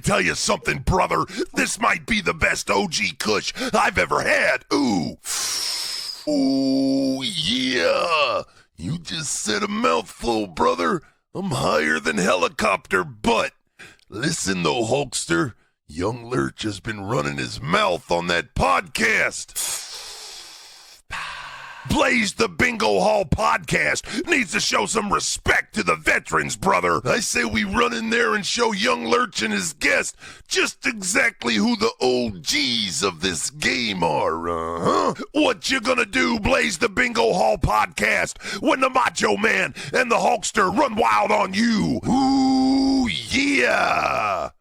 tell you something, brother. This might be the best OG Kush I've ever had. Ooh. Ooh, yeah. You just said a mouthful, brother. I'm higher than helicopter butt. Listen, though, Hulkster. Young Lurch has been running his mouth on that podcast. Blaze the Bingo Hall podcast needs to show some respect to the veterans, brother. I say we run in there and show Young Lurch and his guest just exactly who the OGs of this game are, What you gonna do, Blaze the Bingo Hall podcast, when the Macho Man and the Hulkster run wild on you? Ooh, yeah.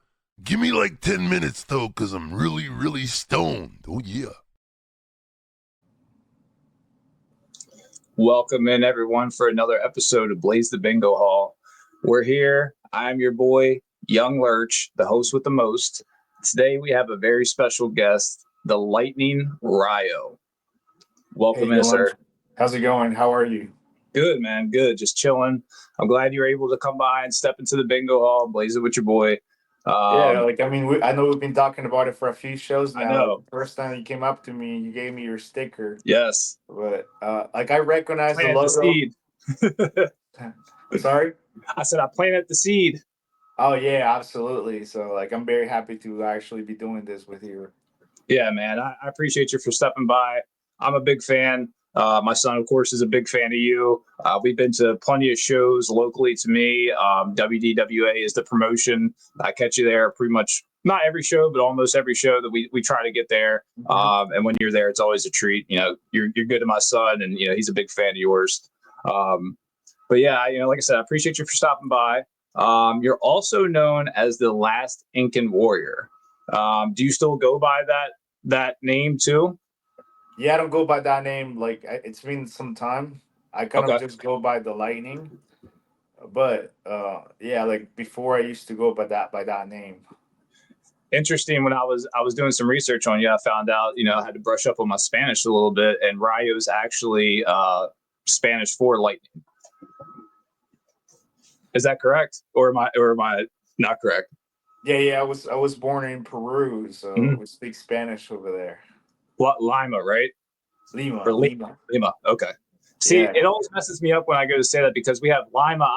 Give me like 10 minutes, though, because I'm really, really stoned. Oh, yeah. Welcome in, everyone, for another episode of Blaze the Bingo Hall. We're here. I'm your boy, Young Lurch, the host with the most. Today, we have a very special guest, the Lightning Rayo. Welcome in, sir. How's it going? How are you? Good, man. Good. Just chilling. I'm glad you're able to come by and step into the bingo hall, blaze it with your boy. I know we've been talking about it for a few shows now. I know. The first time you came up to me, you gave me your sticker. Yes. But I recognize the planted logo. The seed. Sorry? I said I planted the seed. Oh yeah, absolutely. So I'm very happy to actually be doing this with you. Yeah, man. I appreciate you for stepping by. I'm a big fan. My son, of course, is a big fan of you. We've been to plenty of shows locally to me. WDWA is the promotion. I catch you there pretty much, not every show, but almost every show that we try to get there. And when you're there, it's always a treat. You know, you're good to my son, and he's a big fan of yours. But yeah, like I said, I appreciate you for stopping by. You're also known as the Last Incan Warrior. Do you still go by that name too? Yeah, I don't go by that name. It's been some time. I kind of just go by the Lightning. But before I used to go by that name. Interesting. When I was doing some research on you, I found out I had to brush up on my Spanish a little bit, and Rayo is actually Spanish for lightning. Is that correct, or am I not correct? Yeah. I was born in Peru, so we speak Spanish over there. What, Lima, right? Lima. Okay. See, It always messes me up when I go to say that, because we have Lima,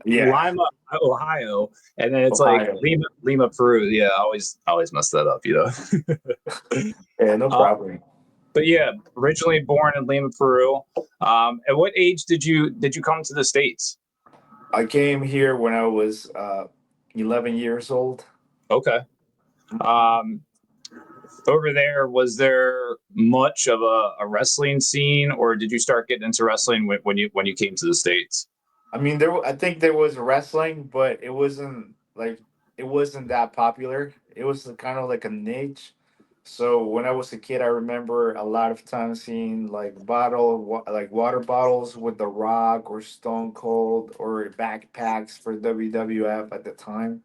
Lima, Ohio, and then it's Ohio. like Lima, Peru. Yeah, I always mess that up, Yeah, no problem. But yeah, originally born in Lima, Peru. At what age did you come to the States? I came here when I was 11 years old. Okay. Over there, was there much of a wrestling scene, or did you start getting into wrestling when you came to the States? I mean, I think there was wrestling, but it wasn't that popular. It was kind of like a niche. So when I was a kid, I remember a lot of times seeing water bottles with The Rock or Stone Cold, or backpacks for WWF at the time.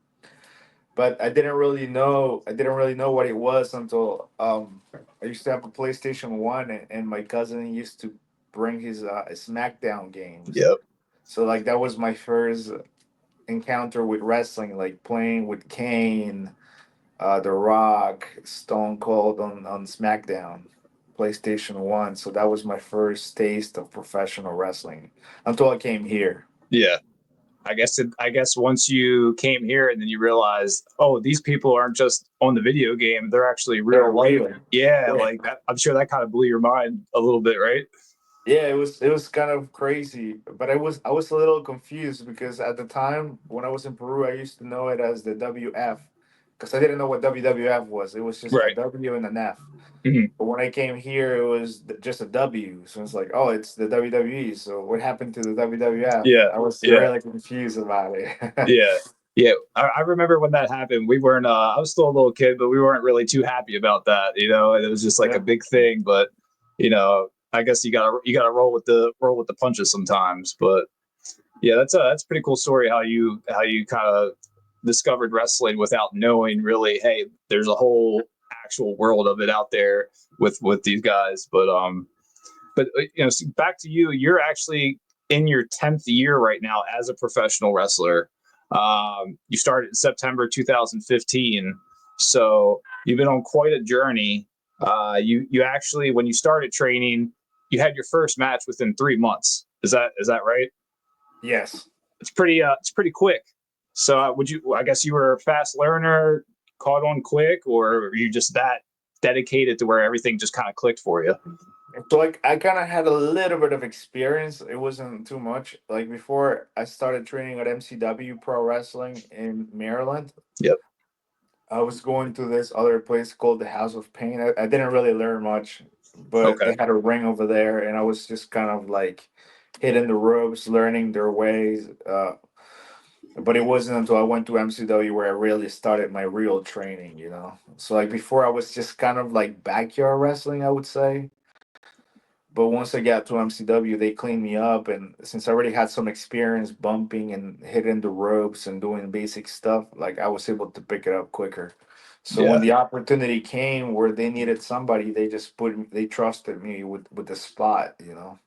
But I didn't really know what it was until I used to have a PlayStation 1, and my cousin used to bring his SmackDown games. Yep. So that was my first encounter with wrestling, playing with Kane, The Rock, Stone Cold on SmackDown, PlayStation 1. So that was my first taste of professional wrestling until I came here. Yeah. I guess once you came here and then you realized, oh, these people aren't just on the video game; they're actually real life. Yeah, like that. I'm sure that kind of blew your mind a little bit, right? Yeah, it was kind of crazy, but I was a little confused, because at the time when I was in Peru, I used to know it as the WF, because I didn't know what WWF was. It was just a W and an F. Mm-hmm. But when I came here, it was just a W. So it's like, oh, it's the WWE. So what happened to the WWF? Yeah, I was really confused about it. Yeah. I remember when that happened. We weren't. I was still a little kid, but we weren't really too happy about that. And it was just a big thing. But I guess you gotta roll with the punches sometimes. But yeah, that's a pretty cool story how you kind of discovered wrestling without knowing really. Hey, there's a whole actual world of it out there with these guys. But back to you. You're actually in your 10th year right now as a professional wrestler. You started in September 2015, so you've been on quite a journey. You actually, when you started training, you had your first match within 3 months. Is that right? Yes. It's pretty quick. So I guess you were a fast learner, caught on quick, or were you just that dedicated to where everything just kind of clicked for you? So like I kind of had a little bit of experience. It wasn't too much. Like before I started training at MCW Pro Wrestling in Maryland, Yep. I was going to this other place called the House of Pain. I didn't really learn much, but Okay. they had a ring over there, and I was just kind of like hitting the ropes, learning their ways. But it wasn't until I went to MCW where I really started my real training, you know. So like before I was just kind of like backyard wrestling, I would say. But once I got to MCW, they cleaned me up, and since I already had some experience bumping and hitting the ropes and doing basic stuff, like I was able to pick it up quicker. So when Yeah. the opportunity came where they needed somebody, they trusted me with the spot, you know.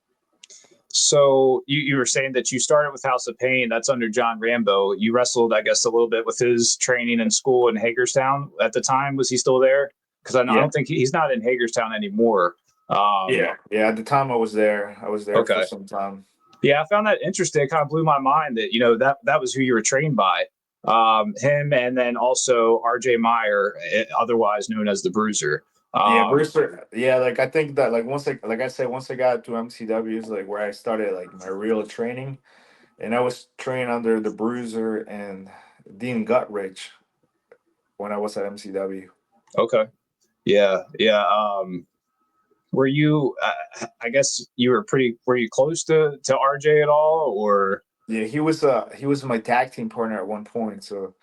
So you were saying that you started with House of Pain. That's under John Rambo. You wrestled, I guess, a little bit with his training in school in Hagerstown at the time. Was he still there? Because I Yeah, don't think he's not in Hagerstown anymore. yeah. At the time I was there. I was there for Okay. some time. Yeah, I found that interesting. It kind of blew my mind that that was who you were trained by. Him, and then also R.J. Meyer, otherwise known as the Bruiser. Yeah, Um, Brewster. Yeah, like I think that like I said, once I got to MCW is like where I started like my real training, and I was trained under the Bruiser and Dean Gutrich when I was at MCW. okay. Yeah, yeah. Were you? I guess you were pretty. Were you close to RJ at all, or? Yeah, he was my tag team partner at one point. So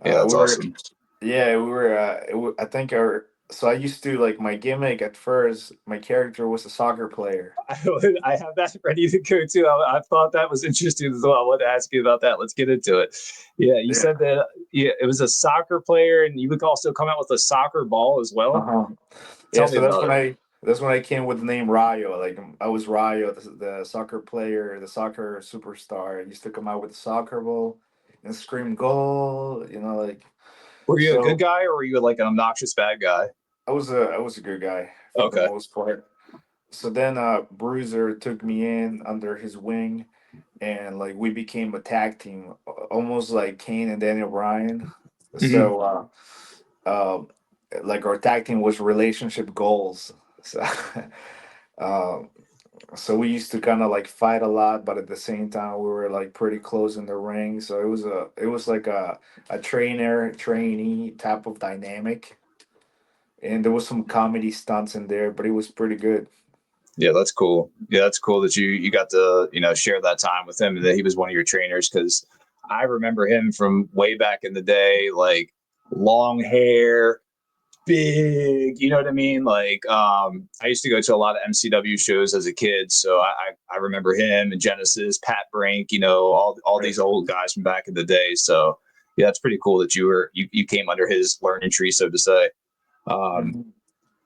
Yeah, that's we were awesome. yeah we were I think our so I used to like my gimmick at first. My character was a soccer player. I have that ready to go too. I thought that was interesting as well. I wanted to ask you about that. Let's get into it. Yeah, you Yeah. said that it was a soccer player, and you would also come out with a soccer ball as well. Uh-huh. Yeah, Tell me so about it. that's when I came with the name Rayo. Like I was Rayo, the soccer player, the soccer superstar. I used to come out with the soccer ball and scream goal. You know, like Were you a good so. guy, or were you like an obnoxious bad guy? I was a good guy for the Okay. most part. So then Bruiser took me in under his wing, and like we became a tag team, almost like Kane and Daniel Bryan. Hmm. So like our tag team was relationship goals. So uh, so we used to kind of like fight a lot, but at the same time we were like pretty close in the ring. So it was like a trainer trainee type of dynamic, and there was some comedy stunts in there, but it was pretty good. Yeah, that's cool. Yeah, that's cool that you got to share that time with him and that he was one of your trainers because I remember him from way back in the day, like long hair, big. You know what I mean? Like I used to go to a lot of MCW shows as a kid, so I remember him and Genesis, Pat Brink, all Right. these old guys from back in the day. So yeah, that's pretty cool that you came under his learning tree, so to say. Um, Mhm.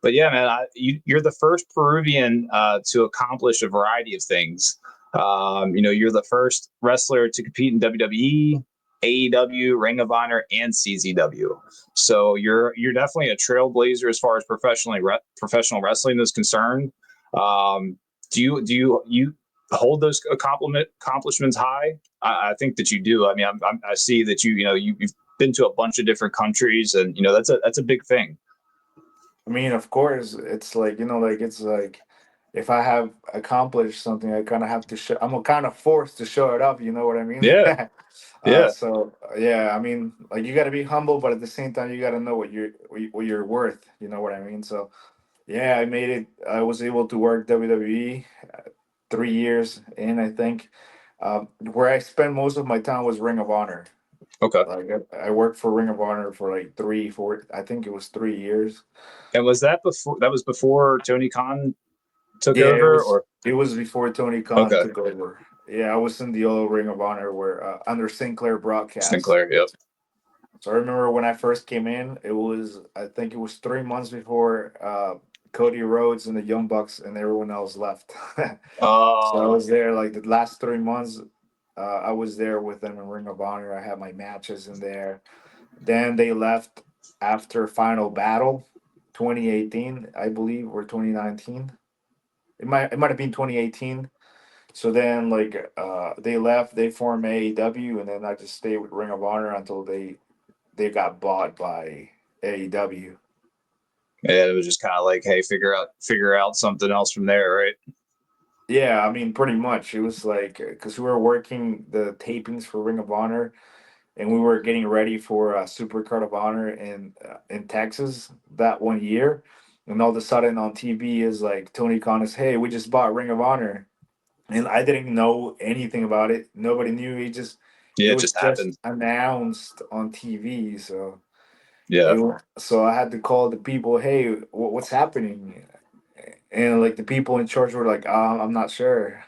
but yeah, man, you're the first Peruvian to accomplish a variety of things. You're the first wrestler to compete in WWE, AEW, Ring of Honor, and CZW. So you're definitely a trailblazer as far as professional wrestling is concerned. Um, do you hold those accomplishments high? I think that you do. I mean, I see that you've been to a bunch of different countries, and that's a big thing. I mean, of course, it's like, like it's like if I have accomplished something, I kind of have to show, I'm kind of forced to show it up, you know what I mean? Yeah, yeah. Yeah, I mean, like you got to be humble, but at the same time, you got to know what you're worth, you know what I mean? So, yeah, I made it. I was able to work WWE 3 years in, I think. Where I spent most of my time was Ring of Honor. Okay. Like I worked for Ring of Honor for like 3, 4, I think it was 3 years. And was that before? That was before Tony Khan took Yeah, over, or it was before Tony Khan okay, took over. Yeah, I was in the old Ring of Honor where under Sinclair Broadcast. Sinclair? Yep. So I remember when I first came in, I think it was 3 months before Cody Rhodes and the Young Bucks and everyone else left. So I Oh, was there like the last 3 months. I was there with them in Ring of Honor. I had my matches in there. Then they left after Final Battle, 2018, I believe, or 2019. It might have been 2018. So then, like, they left. They formed AEW, and then I just stayed with Ring of Honor until they got bought by AEW. And it was just kind of like, hey, figure out something else from there, right? Yeah, I mean, pretty much. It was like because we were working the tapings for Ring of Honor, and we were getting ready for Super Card of Honor in Texas that one year, and all of a sudden on TV is like Tony Khan is, hey, we just bought Ring of Honor, and I didn't know anything about it. Nobody knew. Yeah, It it was just just happened. announced on TV, so Yeah, so I had to call the people, hey, what's happening? And like the people in charge were like, I'm not sure.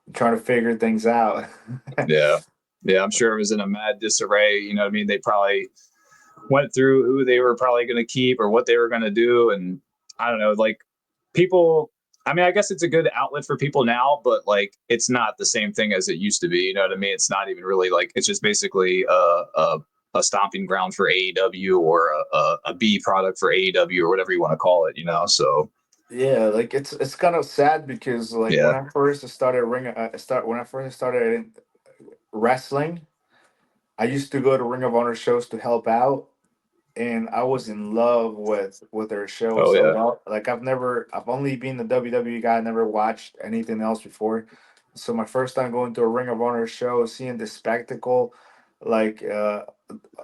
I'm trying to figure things out. yeah, yeah. I'm sure it was in a mad disarray. You know what I mean? They probably went through who they were probably going to keep or what they were going to do, and I don't know, like people. I mean, I guess it's a good outlet for people now, but like it's not the same thing as it used to be. You know what I mean? It's not even really like it's just basically a stomping ground for AEW or a B product for AEW or whatever you want to call it. You know, so Yeah, like it's kind of sad because like yeah, when I first started in wrestling, I used to go to Ring of Honor shows to help out, and I was in love with their shows. oh So yeah, like I've only been the WWE guy. I never watched anything else before. So my first time going to a Ring of Honor show, seeing the spectacle, like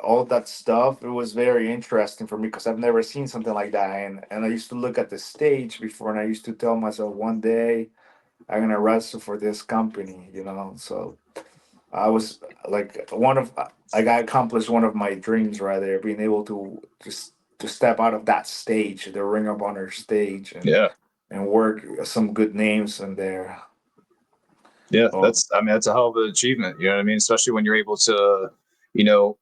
all that stuff, it was very interesting for me because I've never seen something like that. And I used to look at the stage before, and I used to tell myself, one day I'm gonna wrestle for this company, you know. So I was like like I accomplished one of my dreams right there, being able to step out of that stage, the Ring of Honor stage, yeah. and work some good names in there. Yeah, Oh, that's I mean that's a hell of an achievement. You know what I mean? Especially when you're able to, you know,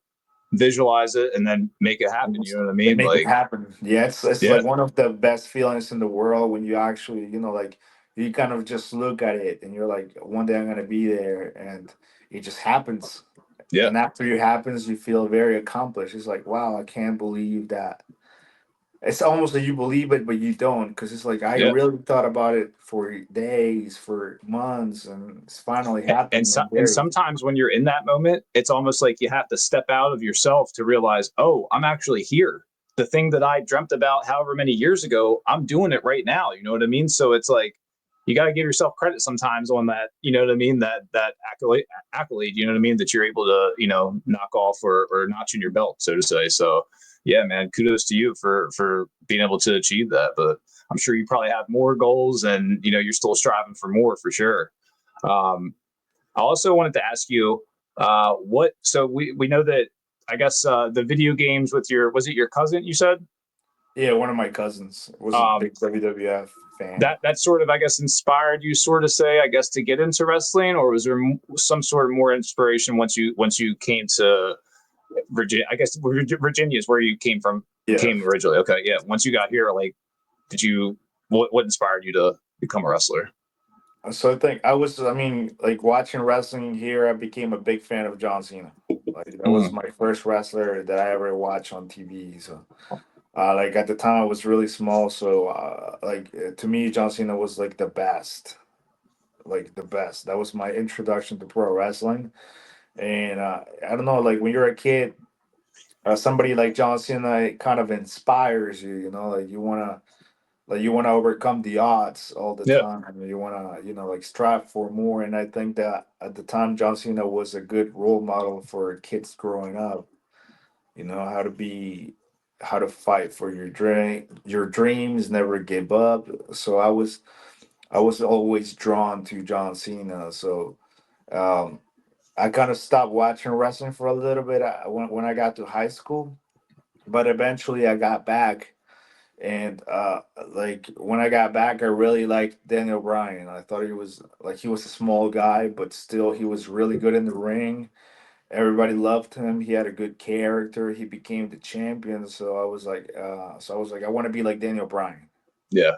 visualize it and then make it happen. You know what I and mean? make it Like, happen. Yeah, it's yeah, like one of the best feelings in the world when you actually, like you kind of just look at it and you're like, one day I'm gonna be there, and it just happens. yeah, And after it happens, you feel very accomplished. It's like, wow, I can't believe that. It's almost like you believe it, but you don't, because it's like I yeah. really thought about it for days, for months, and it's finally And happened. so, I'm and very, sometimes when you're in that moment, it's almost like you have to step out of yourself to realize, oh, I'm actually here. The thing that I dreamt about however many years ago, I'm doing it right now. You know what I mean? So it's like you got to give yourself credit sometimes on that. You know what I mean? That accolade. You know what I mean? That you're able to knock off or notch in your belt, so to say. So yeah, man, kudos to you for being able to achieve that. But I'm sure you probably have more goals, and you're still striving for more for sure. Um, I also wanted to ask you, what? So we know that I guess the video games with was it your cousin you said? yeah, one of my cousins was a Um, big WWF fan. that sort of I guess inspired you, sort of say I guess to get into wrestling, or was there some sort of more inspiration once you came to Virginia? I guess Virginia is where you Yeah. came originally. Okay, yeah. Once you got here, like, did you what inspired you to become a wrestler? So I mean, like watching wrestling here, I became a big fan of John Cena. Like that was Mm, my first wrestler that I ever watched on TV. So, like at the time, I was really small. So, to me, John Cena was like the best. That was my introduction to pro wrestling. And I don't know, like when you're a kid, somebody like John Cena it kind of inspires you. Like you wanna overcome the odds all the yeah, time. You wanna like strive for more. And I think that at the time, John Cena was a good role model for kids growing up. How to fight for your dreams, never give up. So I was always drawn to John Cena. So um, I kind of stopped watching wrestling for a little bit when I got to high school, but eventually I got back. And like when I got back, I really liked Daniel Bryan. I thought he was a small guy, but still he was really good in the ring. Everybody loved him. He had a good character. He became the champion. So I was like, I want to be like Daniel Bryan. yeah.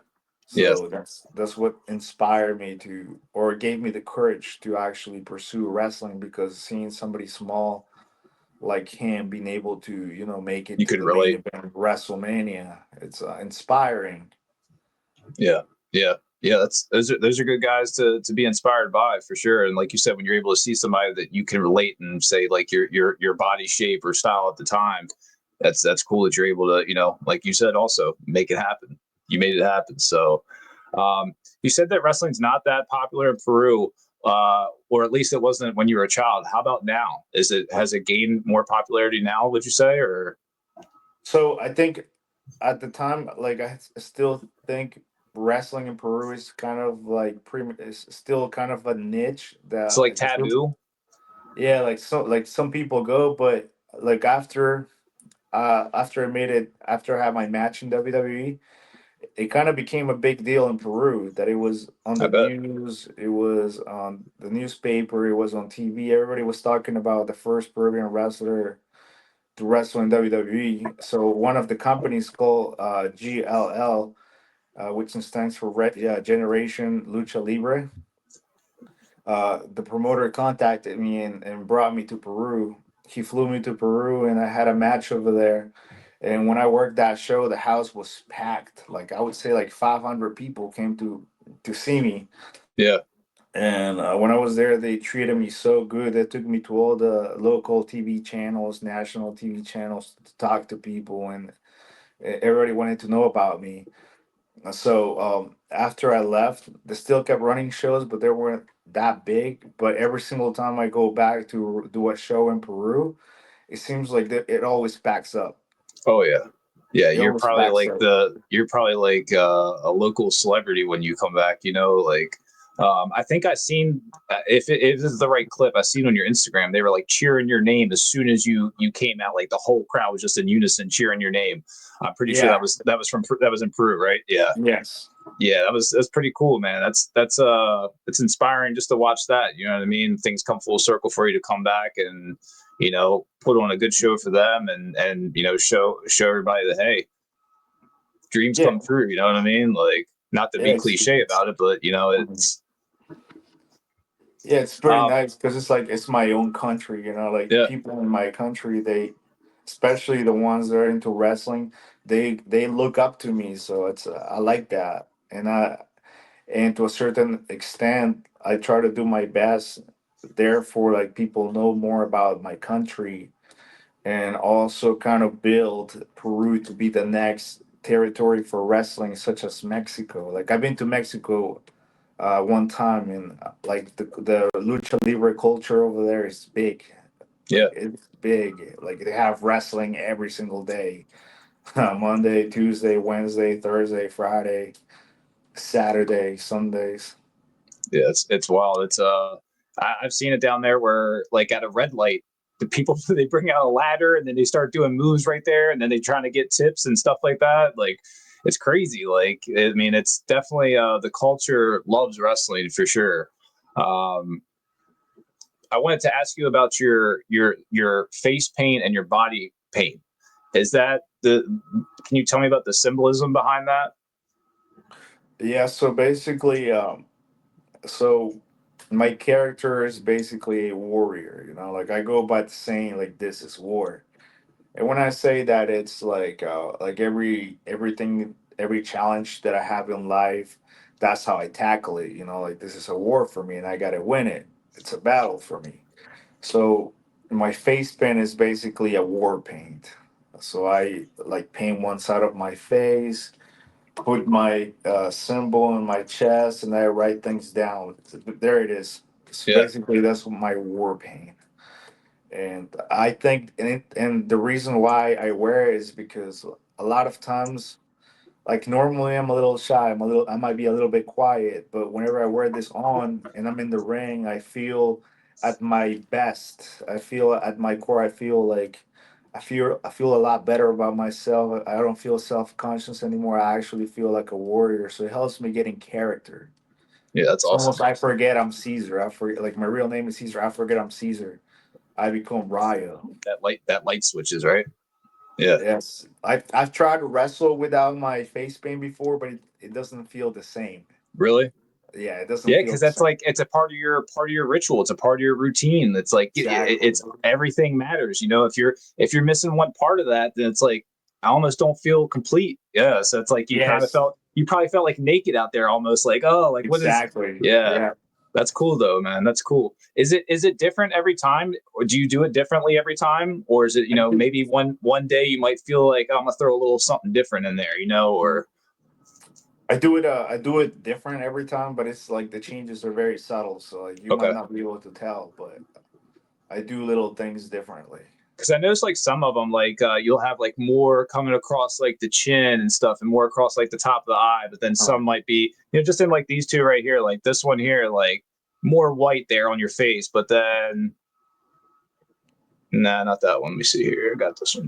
Yes. So that's what inspired me to, or gave me the courage to actually pursue wrestling, because seeing somebody small like him being able to, make it You to could the main relate. event of WrestleMania, it's inspiring. Yeah. Yeah. Yeah. Those are good guys to be inspired by, for sure. And like you said, when you're able to see somebody that you can relate and say like your body shape or style at the time, that's cool that you're able to, like you said, also make it happen. You made it happen. So, you said that wrestling's not that popular in Peru, or at least it wasn't when you were a child. How about now? Has it gained more popularity now, would you say, or? So I think at the time, like still think wrestling in Peru is kind of like is still kind of a niche So that like taboo? yeah, like some people go, but like after I made it, after I had my match in WWE, it kind of became a big deal in Peru, that it was on I the bet. news, it was on the newspaper, it was on TV. Everybody was talking about the first Peruvian wrestler to wrestle in WWE. So one of the companies called GLL, which stands for Generation Lucha Libre. The promoter contacted me and brought me to Peru. He flew me to Peru, and I had a match over there. And when I worked that show, the house was packed. Like I would say, like 500 people came to see me. Yeah. And when I was there, they treated me so good. They took me to all the local TV channels, national TV channels, to talk to people, and everybody wanted to know about me. So after I left, they still kept running shows, but they weren't that big. But every single time I go back to do a show in Peru, it seems like it always backs up. Oh yeah. Yeah, It always backs up. you're probably like a local celebrity when you come back. Like I think I seen, if this is the right clip, I seen on your Instagram they were like cheering your name as soon as you came out. Like the whole crowd was just in unison cheering your name. I'm pretty sure Yeah. that was in Peru, right? Yeah, Yes. yeah, that's pretty cool, man. It's inspiring just to watch that. You know what I mean? Things come full circle for you to come back and put on a good show for them and show everybody that, hey, dreams Yeah. come true. You know what I mean? Like, not to be Yes. cliche about it, but it's Yeah, it's pretty um nice because it's like it's my own country, like yeah, people in my country, they, especially the ones that are into wrestling, they look up to me. So it's I like that, and to a certain extent, I try to do my best. Therefore, like people know more about my country, and also kind of build Peru to be the next territory for wrestling, such as Mexico. Like I've been to Mexico one time, and like the lucha libre culture over there is big. yeah, Like it's big. Like they have wrestling every single day, Monday, Tuesday, Wednesday, Thursday, Friday, Saturday, Sundays. yeah. It's wild. I've seen it down there where, like, at a red light, the people they bring out a ladder and then they start doing moves right there, and then they trying to get tips and stuff like that. Like, it's crazy. Like, I mean, it's definitely the culture loves wrestling for sure. Um, I wanted to ask you about your face paint and your body paint. Is that the? Can you tell me about the symbolism behind that? Yeah. So basically, so my character is basically a warrior. Like I go by the saying like this is war. And when I say that, it's like every challenge that I have in life, that's how I tackle it. Like this is a war for me, and I gotta win it. It's a battle for me. So my face paint is basically a war paint. So I like paint one side of my face, put my symbol in my chest, and I write things down. There it is. So Yeah, basically, that's my war paint. And I think, and the reason why I wear it is because a lot of times, like normally I'm a little shy, I might be a little bit quiet, but whenever I wear this on and I'm in the ring, I feel at my best. I feel at my core, I feel a lot better about myself. I don't feel self-conscious anymore. I actually feel like a warrior. So it helps me get in character. yeah, that's It's awesome. almost I forget I'm Caesar. I forget, like my real name is Caesar. I forget I'm Caesar. I become Rayo. That light switches, right? Yeah, Yes, I've tried to wrestle without my face paint before, but it doesn't feel the same. Really? Yeah, it doesn't Yeah, feel because the that's same. like it's a part of your ritual. It's a part of your routine. It's like Exactly. it's everything matters. If you're missing one part of that, then it's like I almost don't feel complete. Yeah, so it's like Yes, you probably felt like naked out there, almost like oh, like what is? exactly. Yeah, Yeah. that's cool though, man. That's cool. Is it different every time, or do you do it differently every time, or is it maybe one day you might feel like oh, I'm gonna throw a little something different in there, or I do it different every time, but it's like the changes are very subtle, so like you might okay. not be able to tell, but I do little things differently. Because I noticed like some of them, like you'll have like more coming across like the chin and stuff, and more across like the top of the eye. But then some might be, just in like these two right here, like this one here, like more white there on your face. But then, nah, not that one. Let me see here. I got this one.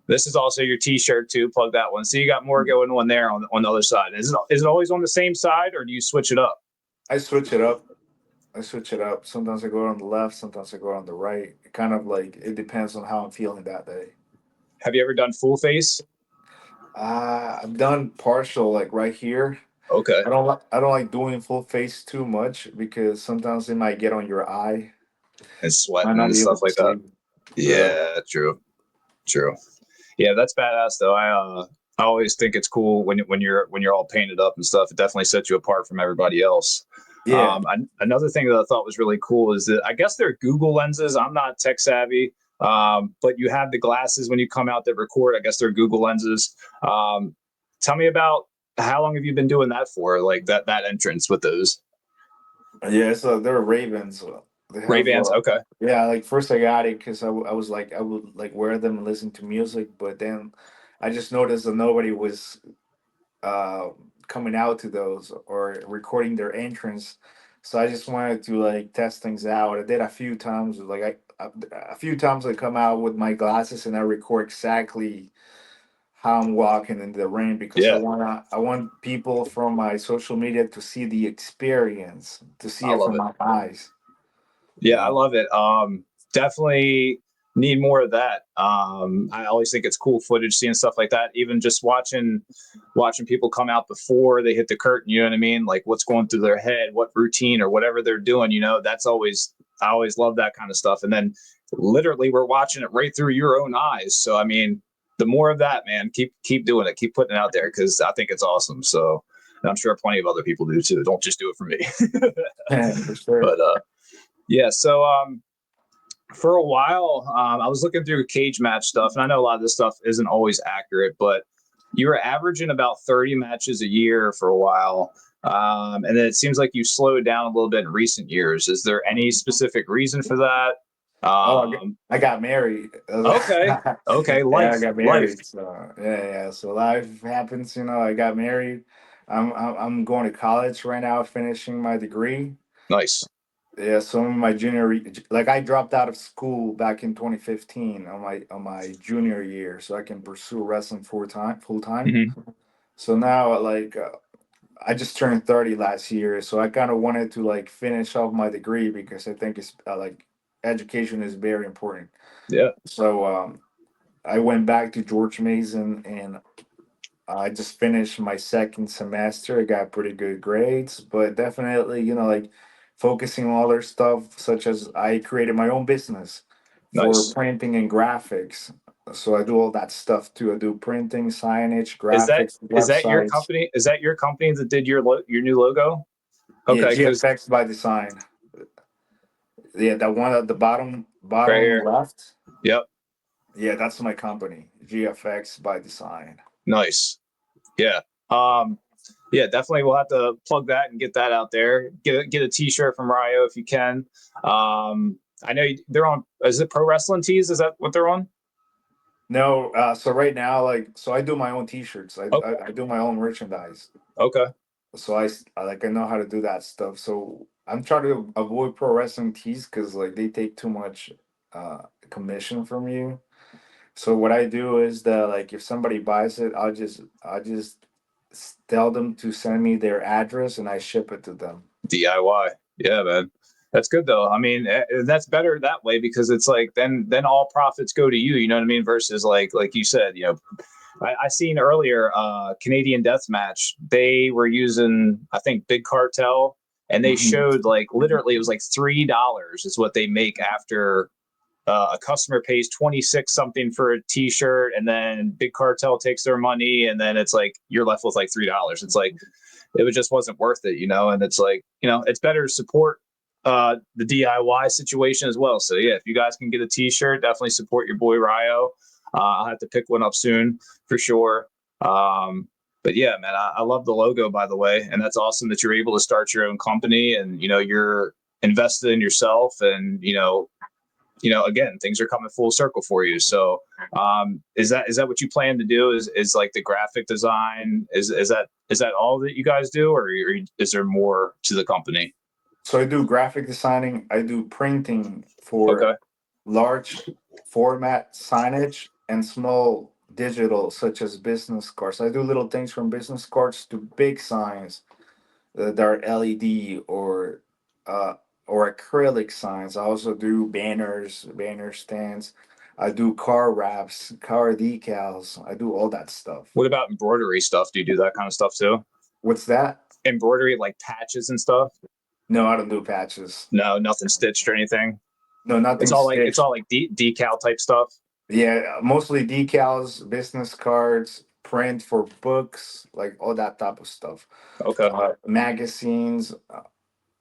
This is also your T-shirt too. Plug that one. So you got more going on there on the other side. Is it always on the same side, or do you switch it up? I switch it up. I switch it up. Sometimes I go on the left, sometimes I go on the right. It kind of like it depends on how I'm feeling that day. Have you ever done full face? I've done partial like right here. Okay. I don't like doing full face too much because sometimes it might get on your eye. And Might sweating not and be able stuff to like that. see. Yeah. Yeah, true. True. Yeah, that's badass though. I always think it's cool when you're all painted up and stuff. It definitely sets you apart from everybody else. Yeah. Another thing that I thought was really cool is that I guess they're Google lenses. I'm not tech savvy, but you have the glasses when you come out that record. I guess they're Google lenses. Tell me about how long have you been doing that for? Like that entrance with those Yeah, so they're Ravens. They Ray have Bans. Okay, yeah, like first I got it because I was like I would like wear them and listen to music, but then I just noticed that nobody was uh coming out to those or recording their entrance. So I just wanted to like test things out. I did a few times, like a few times I come out with my glasses and I record exactly how I'm walking in the rain because yeah, I want people from my social media to see the experience, to see I it love from it. my eyes. Yeah, I Yeah. love it. Definitely need more of that. I always think it's cool footage, seeing stuff like that. Even just watching people come out before they hit the curtain. You know what I mean? Like what's going through their head, what routine or whatever they're doing. That's always I always love that kind of stuff. And then literally we're watching it right through your own eyes. So I mean, the more of that, man, keep doing it, keep putting it out there because I think it's awesome. So. And I'm sure plenty of other people do too. Don't just do it for me. For sure. But yeah, so for a while, I was looking through cage match stuff, and I know a lot of this stuff isn't always accurate, but you were averaging about 30 matches a year for a while. And then it seems like you slowed down a little bit in recent years. Is there any specific reason for that? Oh, Um, I got married. okay, okay, Yeah, I life, got life, married. So yeah. So life happens, I got married. I'm going to college right now, finishing my degree. nice, Yeah, so in my like I dropped out of school back in 2015 on my junior year, so I can pursue wrestling full time. hmm So now, like, I just turned 30 last year, so I kind of wanted to like finish off my degree because I think it's like education is very important. yeah, So I went back to George Mason and I just finished my second semester. I got pretty good grades, but definitely, like focusing on other stuff, such as I created my own business for nice. printing and graphics. So I do all that stuff too. I do printing, signage, Is that graphics, is that your websites. company? Is that your company that did your new logo? Yeah, Okay, because GFX by design. Yeah, that one at the right bottom here. left. Yep, Yeah, that's my company, GFX by design. nice. Yeah. Um, yeah, definitely we'll have to plug that and get that out there. Get a t-shirt from Rayo if you can. I know they're on, is it Pro Wrestling Tees? Is that what they're on? No, so right now, like, so I do my own T-shirts. Oh, I do my own merchandise. okay. So I know how to do that stuff. So I'm trying to avoid pro wrestling tees because like they take too much commission from you. So what I do is that like if somebody buys it, I'll just tell them to send me their address and I ship it to them. DIY. Yeah, man. That's good though. I mean, that's better that way because it's like then all profits go to you. You know what I mean? Versus like you said, I seen earlier Canadian Death Match. They were using, I think, Big Cartel, and they Mhm. showed like literally it was like $3 is what they make after a customer pays 26 something for a T-shirt, and then Big Cartel takes their money, and then it's like you're left with like $3. It's like just wasn't worth it, and it's like it's better to support the DIY situation as well. So yeah, if you guys can get a T-shirt, definitely support your boy Ryo. I'll have to pick one up soon for sure. But yeah, man, I love the logo, by the way, and that's awesome that you're able to start your own company, and you're invested in yourself, and again, things are coming full circle for you. So is that what you plan to do? Is like the graphic design, is that all that you guys do, or is there more to the company? So I do graphic designing. I do printing Okay. for large format signage and small digital, such as business cards. I do little things from business cards to big signs that are LED uh, or acrylic signs. I also do banners, banner stands. I do car wraps, car decals. I do all that stuff. What about embroidery stuff? Do you do that kind of stuff too? What's that? Embroidery, like patches and stuff? No, I don't do patches. No, nothing stitched or anything. No, It's nothing all like stitched. decal type stuff. Yeah, mostly decals, business cards, print for books, like all that type of stuff. Okay. Magazines,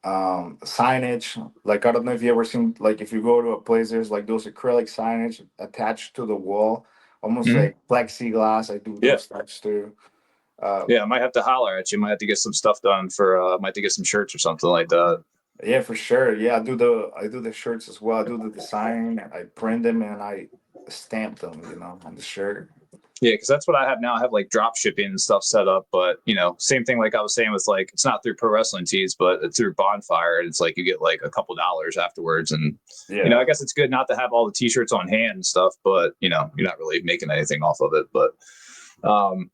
signage. Like I don't know if you ever seen, like if you go to a place, there's like those acrylic signage attached to the wall, almost Mhm. like plexiglass. I do Yeah. those types too. Uh, Yeah, I might have to holler at you. Might have to get some stuff done for might have to get some shirts or something like that. yeah, for sure. Yeah, I do the shirts as well. I do the design. I print them and I stamp them, on the shirt. Yeah, because that's what I have now. I have like drop shipping and stuff set up, but same thing like I was saying with like it's not through Pro Wrestling Tees, but it's through Bonfire, and it's like you get like a couple dollars afterwards, and I Yeah. guess it's good not to have all the T-shirts on hand and stuff, but you're not really making anything off of it, um,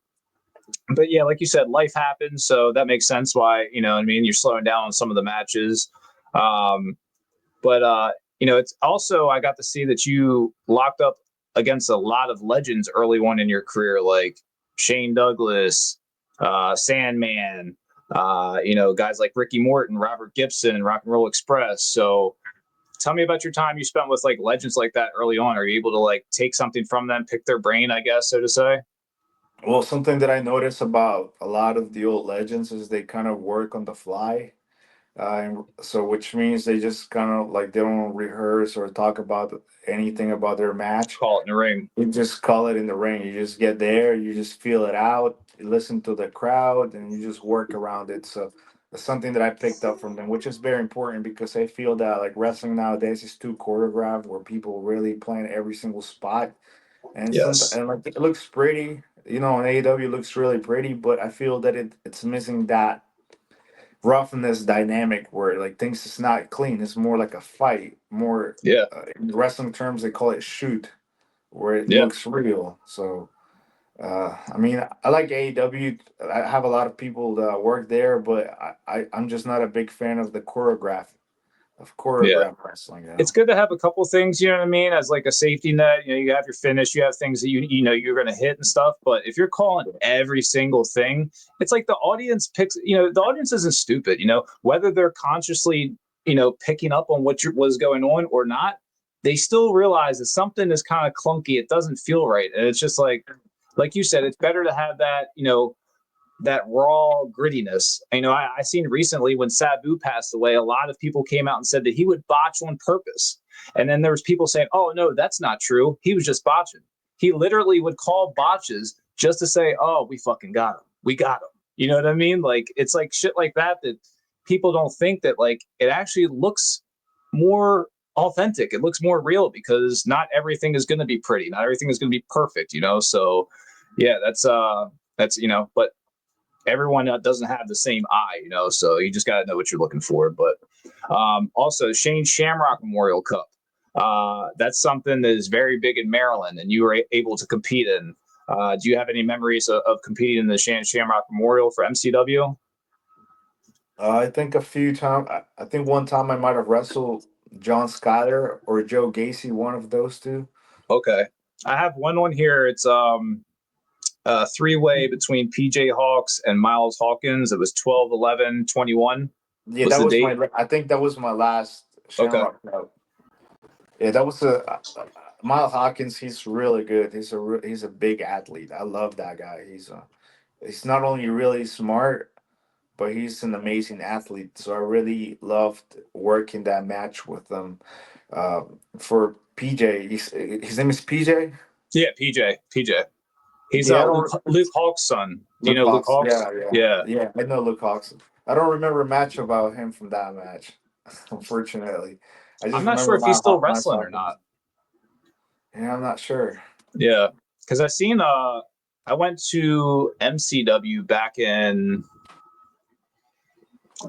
but yeah, like you said, life happens, so that makes sense. Why what I mean, you're slowing down on some of the matches, um, but it's also I got to see that you locked up against a lot of legends early on in your career, like Shane Douglas, Sandman, guys like Ricky Morton, Robert Gibson, and Rock and Roll Express. So tell me about your time you spent with like legends like that early on. Are you able to like take something from them, pick their brain, I guess, so to say? Well, something that I notice about a lot of the old legends is they kind of work on the fly. And so, which means they just kind of like they don't rehearse or talk about anything about their match. Call it in the ring. You just call it in the ring. You just get there, you just feel it out, you listen to the crowd, and you just work around it. So that's something that I picked up from them, which is very important because I feel that like wrestling nowadays is too choreographed, where people really plan every single spot, and Yes. like it looks pretty, on AEW looks really pretty, but I feel that it's missing that roughness dynamic where like things is not clean. It's more like a fight, more Yeah. in wrestling terms they call it shoot, where it Yeah. looks real. So I mean, I like AEW. I have a lot of people that work there, but I'm just not a big fan of the Yeah. choreographed wrestling. It's good to have a couple things, you know what I mean, as like a safety net. You have your finish, you have things that you're going to hit and stuff. But if you're calling every single thing, it's like the audience picks. The audience isn't stupid. Whether they're consciously picking up on was going on or not, they still realize that something is kind of clunky. It doesn't feel right, and it's just like you said, it's better to have that that raw grittiness. I seen recently when Sabu passed away, a lot of people came out and said that he would botch on purpose. And then there was people saying, "Oh no, that's not true. He was just botching." He literally would call botches just to say, "Oh, we fucking got him. We got him." You know what I mean? Like it's like shit like that people don't think that like it actually looks more authentic. It looks more real because not everything is going to be pretty. Not everything is going to be perfect. So yeah, that's but everyone doesn't have the same eye, so you just got to know what you're looking for. But also, Shane Shamrock Memorial Cup. That's something that is very big in Maryland, and you were able to compete in. Do you have any memories of competing in the Shane Shamrock Memorial for MCW? I think a few times. I think one time I might have wrestled John Skyler or Joe Gacy, one of those two. Okay, I have one on here. It's three-way between PJ Hawks and Miles Hawkins. It was 12-11-21 Yeah, was that the was date. I think that was my last Okay. Shamrock Cup. Yeah, that was Miles Hawkins. He's really good. He's a big athlete. I love that guy. He's not only really smart, but he's an amazing athlete. So I really loved working that match with him. For PJ, his name is PJ. Yeah, PJ. He's Yeah, I Luke Hawk's son. Do you Luke know Luke Hawks. Hawks? Yeah. Yeah. I know Luke Hawks. I don't remember much about him from that match, unfortunately. I I'm just not sure remember if he's still Miles wrestling or Hawkins. not. Yeah, I'm not sure. Yeah, because I went to MCW back in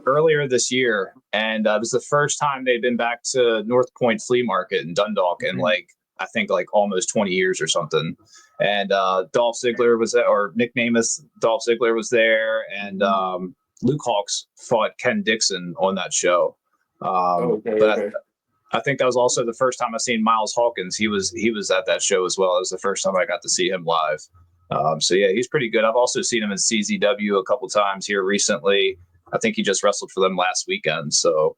earlier this year, and it was the first time they'd been back to North Point Flea Market in Dundalk in I think almost 20 years or something. And Dolph Ziggler was there, or Nick Namus, Dolph Ziggler was there, and Luke Hawks fought Ken Dixon on that show. But Okay. I think that was also the first time I seen Miles Hawkins. He was at that show as well. It was the first time I got to see him live. So yeah, he's pretty good. I've also seen him in CZW a couple times here recently. I think he just wrestled for them last weekend. So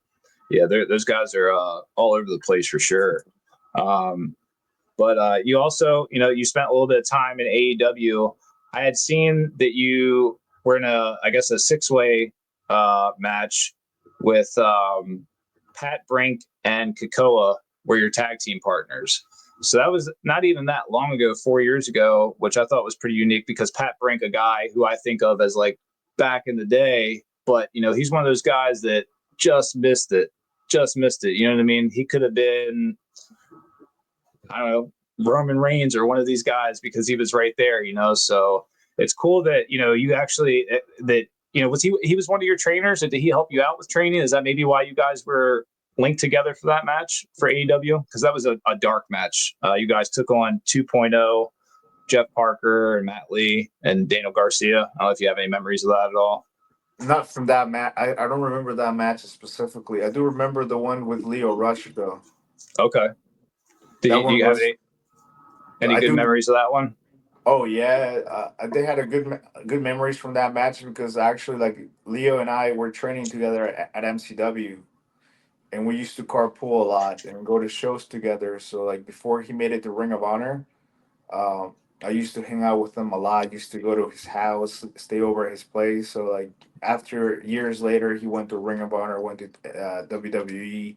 yeah, those guys are all over the place for sure. But you also, you spent a little bit of time in AEW. I had seen that you were in I guess a 6-way match with Pat Brink and Kakoa were your tag team partners. So that was not even that long ago, 4 years ago, which I thought was pretty unique because Pat Brink, a guy who I think of as back in the day, but he's one of those guys that just missed it. You know what I mean? He could have been, I don't know, Roman Reigns or one of these guys because he was right there, So it's cool that, you actually, was he was one of your trainers, or did he help you out with training? Is that maybe why you guys were linked together for that match for AEW? Because that was a dark match. You guys took on 2.0, Jeff Parker and Matt Lee and Daniel Garcia. I don't know if you have any memories of that at all. Not from that match. I don't remember that match specifically. I do remember the one with Leo Rush though. Okay. Do you have any good memories of that one? Oh yeah, they had good memories from that match because actually, Leo and I were training together at MCW, and we used to carpool a lot and go to shows together. So before he made it to Ring of Honor, I used to hang out with him a lot. I used to go to his house, stay over at his place. So after years later, he went to Ring of Honor, went to WWE,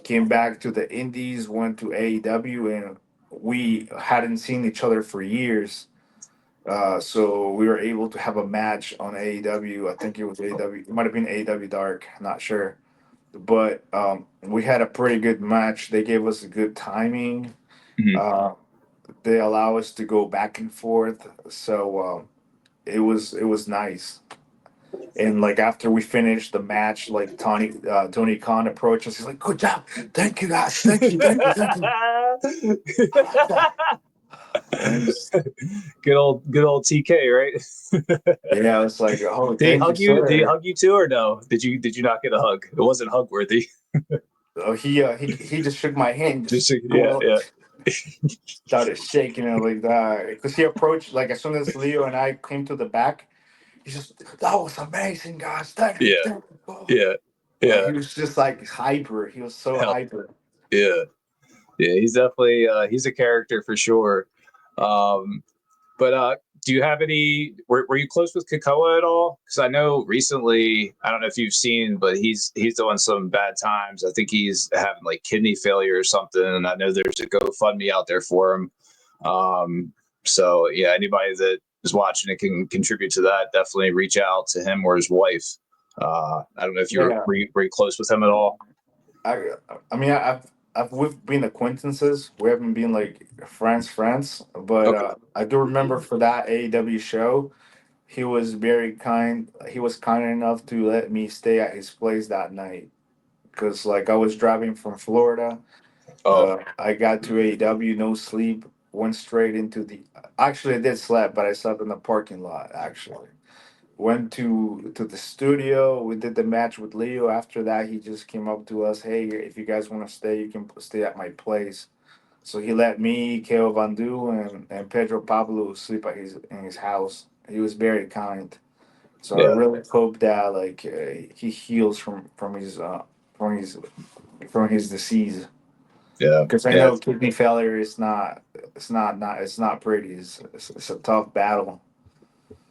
came back to the Indies, went to AEW, and we hadn't seen each other for years. So we were able to have a match on AEW. I think it was AEW. It might have been AEW Dark. Not sure, but we had a pretty good match. They gave us a good timing. Mm-hmm. They allow us to go back and forth. So it was nice. And after we finished the match, Tony Khan approached us. He's like, "Good job, thank you guys, thank you." Good old TK, right? Yeah, it's like, oh, did he thank you, hug you? sir. Did he hug you too, or no? Did you not get a hug? It wasn't hug worthy. Oh, he just shook my hand. Yeah. Started shaking it like that because he approached as soon as Leo and I came to the back. He just, that was amazing, guys. Thank you. Yeah. Thank you. Yeah. He was just hyper. He was so hyper. Yeah. He's definitely he's a character for sure. But do you have any? Were you close with Kakoa at all? Because I know recently, I don't know if you've seen, but he's doing some bad times. I think he's having kidney failure or something, and I know there's a GoFundMe out there for him. So yeah, anybody that is watching it can contribute to that. Definitely reach out to him or his wife. I don't know if you were you close with him at all. I mean, we've been acquaintances. We haven't been friends, but Okay. I do remember for that AEW show, he was very kind. He was kind enough to let me stay at his place that night because I was driving from Florida. I got to AEW, no sleep, went straight into the. Actually, I did sleep, but I slept in the parking lot. Actually, went to the studio. We did the match with Leo. After that, he just came up to us. Hey, if you guys want to stay, you can stay at my place. So he let me, Keo Vandu, and Pedro Pablo sleep at in his house. He was very kind. So I Yeah, really hope that he heals from his from his disease, yeah, because I yeah. know kidney failure is not it's not pretty. It's a tough battle.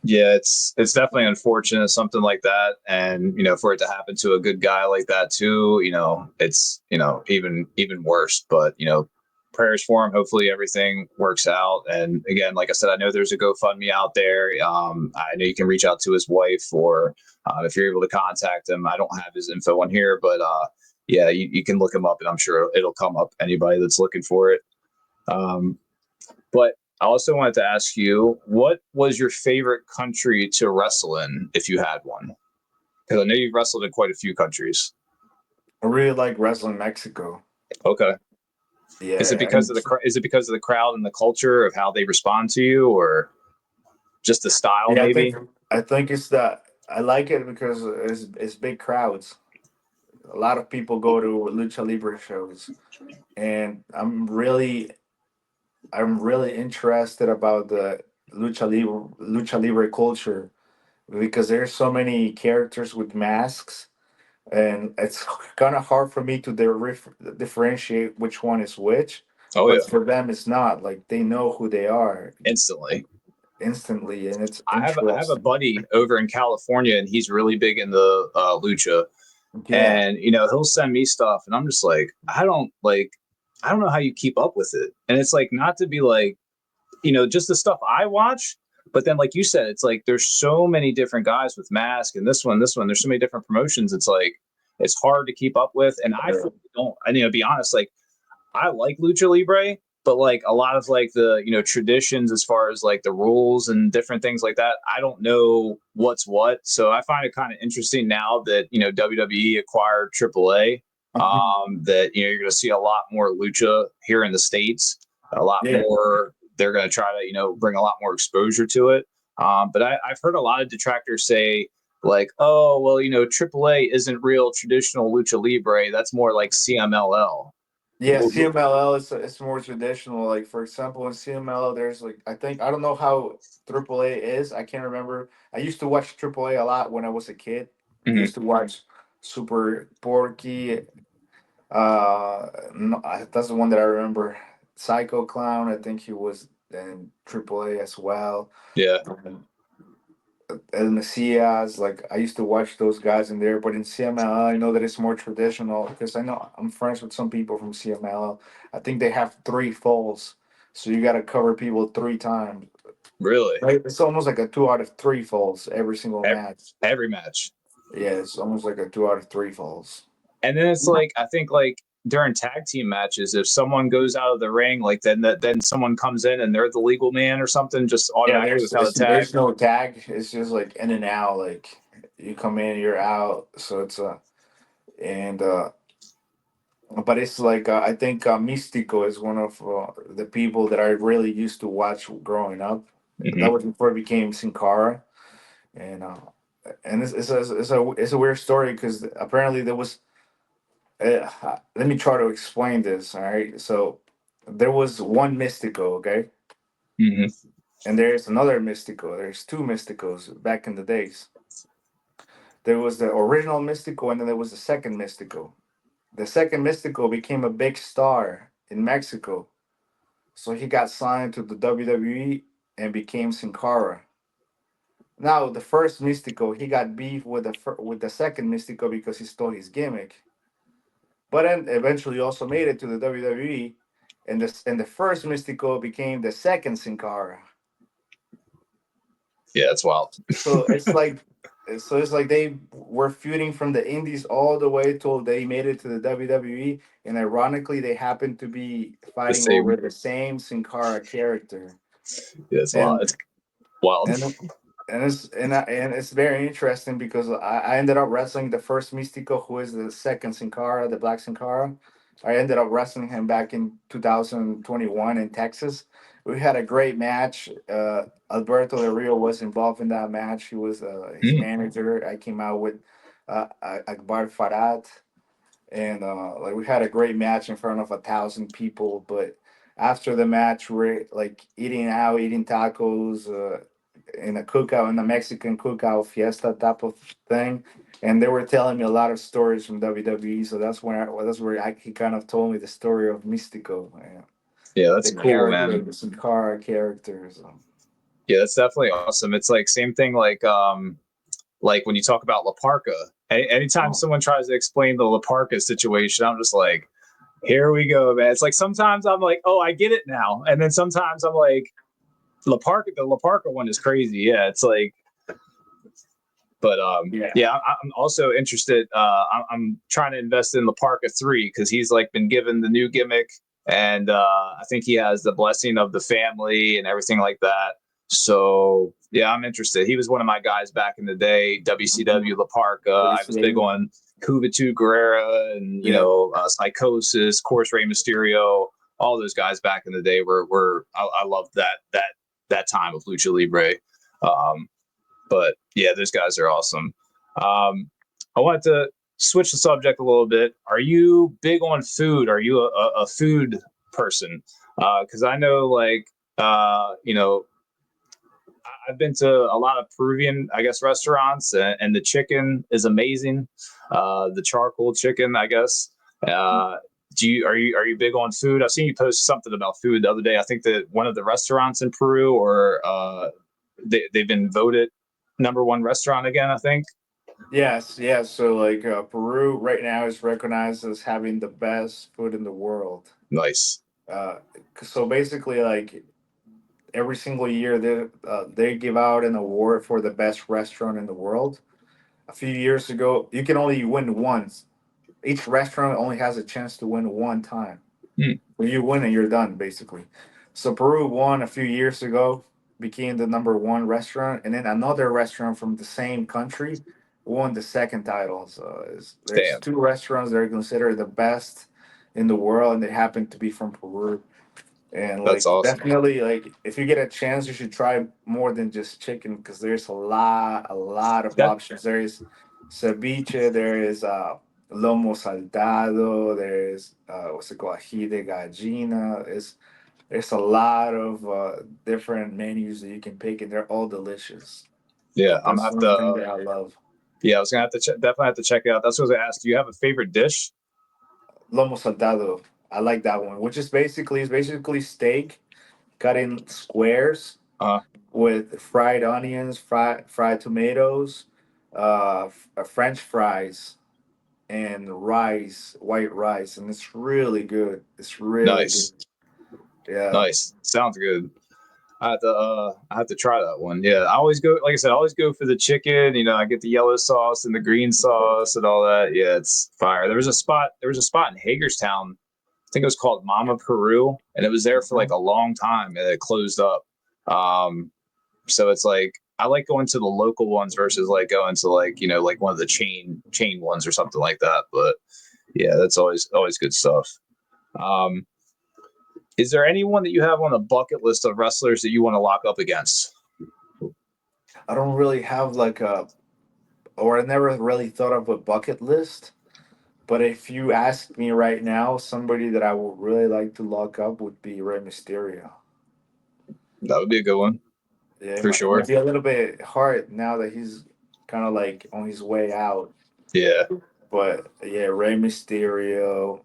Yeah, it's definitely unfortunate something like that, and for it to happen to a good guy like that too. It's even worse. But prayers for him. Hopefully everything works out. And again, like I said, I know there's a GoFundMe out there. I know you can reach out to his wife, or if you're able to contact him. I don't have his info on here, but yeah, you can look him up, and I'm sure it'll come up. Anybody that's looking for it. But I also wanted to ask you, what was your favorite country to wrestle in, if you had one? Because I know you've wrestled in quite a few countries. I really like wrestling Mexico. Okay. Is it Yeah, because of the crowd and the culture of how they respond to you, or just the style, yeah. maybe? I think it's that I like it because it's big crowds. A lot of people go to lucha libre shows, and I'm really interested about the lucha libre culture, because there's so many characters with masks, and it's kind of hard for me to differentiate which one is which. Oh yeah, But for them, it's not like they know who they are instantly. instantly, and it's I have a interesting. buddy over in California, and he's really big in the lucha. Yeah, And he'll send me stuff, and I'm just like, I don't know how you keep up with it. And it's like, not to be like, just the stuff I watch. But then, like you said, it's like there's so many different guys with Mask and this one. There's so many different promotions. It's like it's hard to keep up with. And I yeah, don't. I to be honest, like I like Lucha Libre, but like a lot of like the traditions as far as like the rules and different things like that, I don't know what's what. So I find it kind of interesting now that WWE acquired AAA. mhm, That you're going to see a lot more lucha here in the states, a lot yeah, more. They're going to try to bring a lot more exposure to it. But I've heard a lot of detractors say like, oh well, AAA isn't real traditional lucha libre. That's more like CMLL. yeah. CMLL is it's more traditional. Like for example, in CMLL, there's like I don't know how AAA is. I can't remember. I used to watch AAA a lot when I was a kid. I Mhm. used to watch Super Porky. No, that's the one that I remember. Psycho Clown. I think he was in AAA as well. Yeah. Um, El Messias. Like I used to watch those guys in there, but in CML, I know that it's more traditional because I know I'm friends with some people from CML. I think they have three falls, so you got to cover people three times. Really? Right? It's almost like a 2 out of 3 falls every single Every, match. every match. Yeah, it's almost like a 2 out of 3 falls. And then it's like I think like during tag team matches, if someone goes out of the ring, like then someone comes in and they're the legal man or something, just Yeah, automatically without a tag. there's no tag. It's just like in and out. Like you come in, you're out. So it's and but it's like I think Mystico is one of the people that I really used to watch growing up. That Hmm. was before it became Sin Cara, and it's a weird story because apparently there was. Let me try to explain this. All right, so there was one Mystico, okay, Hmm. and there's another Mystico. There's two Mysticos back in the days. There was the original Mystico, and then there was the second Mystico. The second Mystico became a big star in Mexico. So he got signed to the WWE and became Sin Cara. Now the first Mystico, he got beef with with the second Mystico because he stole his gimmick. But then eventually also made it to the WWE, and the first Mystico became the second Sin Cara. Yeah, that's wild. So it's like they were feuding from the Indies all the way till they made it to the WWE, and ironically they happened to be The fighting over same. the same Sin Cara character. Yeah, it's wild. And It's wild. and and it's very interesting because I ended up wrestling the first Mystico, who is the second Sin Cara, the Black Sin Cara. I ended up wrestling him back in 2021 in Texas. We had a great match. Alberto Del Rio was involved in that match. He was his Mm. manager. I came out with Akbar Farad, and like we had a great match in front of 1,000 people. But after the match, we're like eating out, eating tacos in a cookout, in a Mexican cookout fiesta type of thing. And they were telling me a lot of stories from WWE. So he kind of told me the story of Mystico, Yeah, that's the cool, man. character, the Sakara characters. Yeah, that's definitely awesome. It's like same thing like when you talk about La Parca. Anytime someone tries to explain the La Parca situation, I'm just like, here we go, man. It's like sometimes I'm like, oh, I get it now. And then sometimes I'm like, the La Parca one is crazy. Yeah, it's like, but yeah, I'm also interested. I'm trying to invest in La Parca 3 because he's like been given the new gimmick, and I think he has the blessing of the family and everything like that. So yeah, I'm interested. He was one of my guys back in the day, WCW La Parca. I was big on Juventud Guerrera and Psychosis, of course, Rey Mysterio. All those guys back in the day were I loved that time of Lucha Libre. But yeah, those guys are awesome. I wanted to switch the subject a little bit. Are you big on food? Are you a food person? Because I know, like, I've been to a lot of Peruvian, I guess, restaurants, and the chicken is amazing. The charcoal chicken, I guess. Are you big on food? I've seen you post something about food the other day. I think that one of the restaurants in Peru, or they've been voted #1 restaurant again, I think. Yes, yes. So like Peru right now is recognized as having the best food in the world. Nice. Uh, so basically, like every single year, they give out an award for the best restaurant in the world. A few years ago, you can only win once. Each restaurant only has a chance to win one time. When you win it, you're done, basically. So Peru won a few years ago, became the #1 restaurant, and then another restaurant from the same country won the second title. So there's Damn. two restaurants that are considered the best in the world, and they happen to be from Peru. And That's like awesome. definitely, like if you get a chance, you should try more than just chicken because there's a lot of That options. There is ceviche, there is lomo saltado, there is what's it called, ají de gallina. There's a lot of different menus that you can pick, and they're all delicious. yeah, Like I'm that's have one thing to. that I love. Yeah, I was gonna have to definitely have to check it out. That's what I was gonna ask. Do you have a favorite dish? Lomo saltado, I like that one, which is basically steak cut in squares Uh, with fried onions, fried tomatoes, French fries, and rice, white rice, and it's really good. It's really good. nice, Yeah. nice. Sounds good. I have to try that one. Yeah, I always go, like I said, I always go for the chicken. I get the yellow sauce and the green sauce and all that. Yeah, it's fire. There was a spot in Hagerstown. I think it was called Mama Peru, and it was there for like a long time, and it closed up. So it's like I like going to the local ones versus like going to like like one of the chain ones or something like that. But yeah, that's always good stuff. Um, is there anyone that you have on the bucket list of wrestlers that you want to lock up against? I don't really have like or I never really thought of a bucket list. But if you ask me right now, somebody that I would really like to lock up would be Rey Mysterio. That would be a good one Yeah, for it might sure. be a little bit hard now that he's kind of like on his way out. Yeah, But yeah, Rey Mysterio.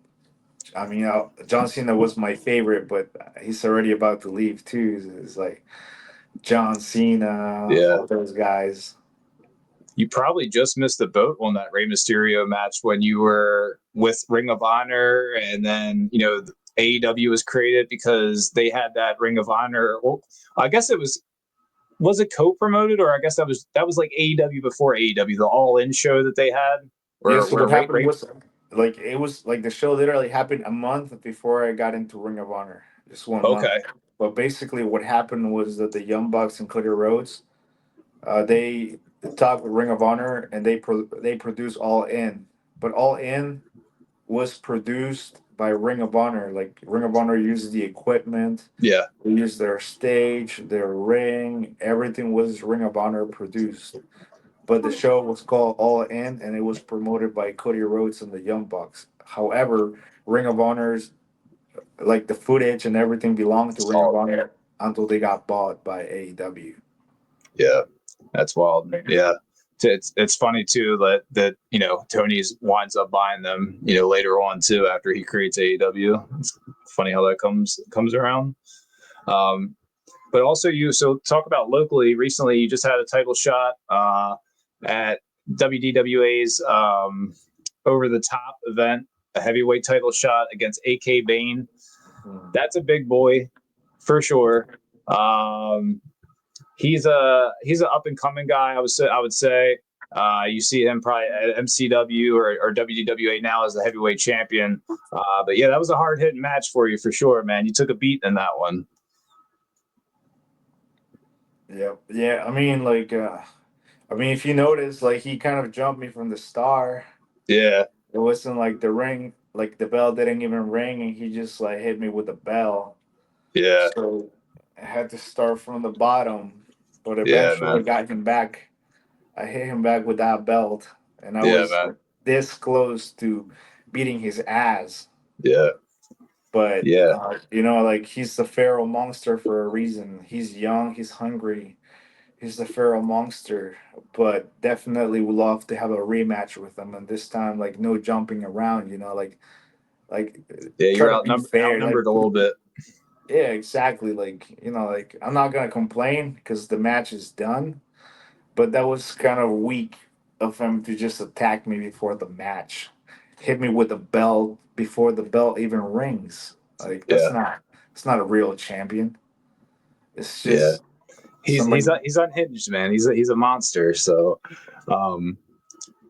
I mean, John Cena was my favorite, but he's already about to leave too. It's like John Cena, yeah. all those guys. You probably just missed the boat on that Rey Mysterio match when you were with Ring of Honor, and then AEW was created because they had that Ring of Honor. Well, I guess was it co-promoted, or I guess that was like AEW before AEW, the All In show that they had, Yeah, or so where what Ray, happened Ray was like it was like the show literally happened a month before I got into Ring of Honor. Just 1 month. okay, But basically, what happened was that the Young Bucks and Cody Rhodes, they talked with Ring of Honor and they produced All In, but All In was produced by Ring of Honor. Like Ring of Honor uses the equipment, yeah, they used their stage, their ring, everything was Ring of Honor produced. But the show was called All In, and it was promoted by Cody Rhodes and the Young Bucks. However, Ring of Honor's like the footage and everything belonged to Ring of Solid. Honor until they got bought by AEW. Yeah, that's wild. Yeah. It's funny too that Tony winds up buying them later on too after he creates AEW. It's funny how that comes around. But also so talk about locally. Recently, you just had a title shot at WDWA's Over the Top event, a heavyweight title shot against AK Bane. That's a big boy for sure. He's an up and coming guy. I would say. You see him probably at MCW or WDWA now as the heavyweight champion. But yeah, that was a hard hitting match for you for sure, man. You took a beat in that one. Yeah. I mean, if you notice, like he kind of jumped me from the star. Yeah. It wasn't like the ring, like the bell didn't even ring, and he just like hit me with the bell. Yeah. So I had to start from the bottom, but Yeah, eventually I man. got him back. I hit him back with that belt, and I Yeah, was man. this close to beating his ass. Yeah. But Yeah. like he's the Pharaoh monster for a reason. He's young, he's hungry, he's the Pharaoh monster. But definitely would love to have a rematch with him, and this time like no jumping around. Like Yeah, try you're to be fair. outnumbered a little bit. Yeah, exactly. Like I'm not gonna complain because the match is done, but that was kind of weak of him to just attack me before the match, hit me with the belt before the belt even rings. Like Yeah. it's not a real champion. It's Yeah. just He's somebody. he's unhinged, man. He's a monster. So,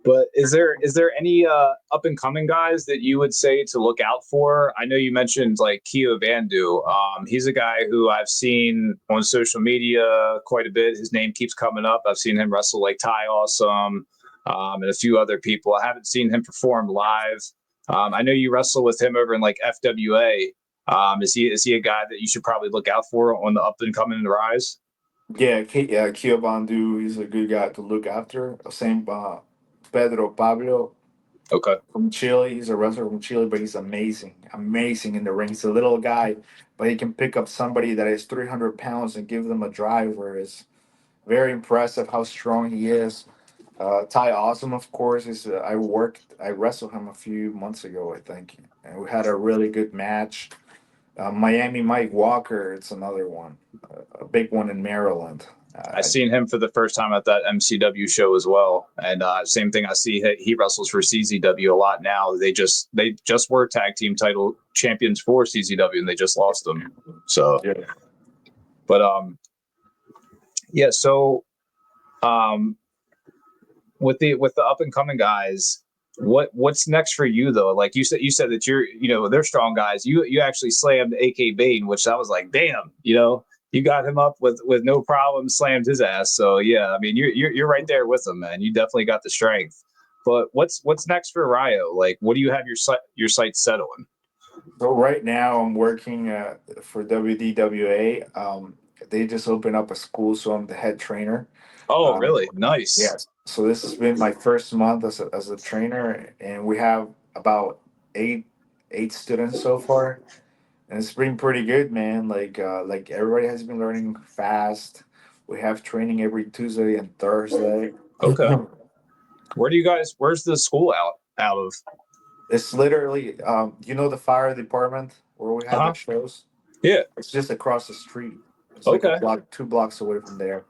but is there any up and coming guys that you would say to look out for? I know you mentioned like Keo Vandu. He's a guy who I've seen on social media quite a bit. His name keeps coming up. I've seen him wrestle like Ty Awesome, and a few other people. I haven't seen him perform live. I know you wrestle with him over in like FWA. Is he a guy that you should probably look out for on the up and coming rise? Yeah, Kia Bandu, he's a good guy to look after. Same Pedro Pablo Okay. from Chile. He's a wrestler from Chile, but he's amazing in the ring. He's a little guy, but he can pick up somebody that is 300 pounds and give them a driver. It's very impressive how strong he is. Ty Awesome, of course, is I wrestled him a few months ago, I think, and we had a really good match. Miami Mike Walker, it's another one, a big one in Maryland. I seen him for the first time at that MCW show as well, and same thing. I see he wrestles for CZW a lot now. They just were tag team title champions for CZW, and they just lost them. So, Yeah. but yeah. So, with the up and coming guys, what's next for you though? Like you said that they're strong guys. You actually slammed AK Bane, which I was like, damn, you got him up with no problem, slammed his ass. So yeah, I mean you're right there with him, man. You definitely got the strength. But what's next for Rayo? Like, what do you have your sights set on? So right now I'm working for WDWA. They just opened up a school, so I'm the head trainer. Oh, Um, really? Nice. yes. So this has been my first month as a trainer, and we have about eight students so far, and it's been pretty good, man. Like everybody has been learning fast. We have training every Tuesday and Thursday. Okay. Where's the school out of? It's literally, the fire department where we had the shows. Yeah. It's just across the street. It's like Okay. a block, 2 blocks away from there.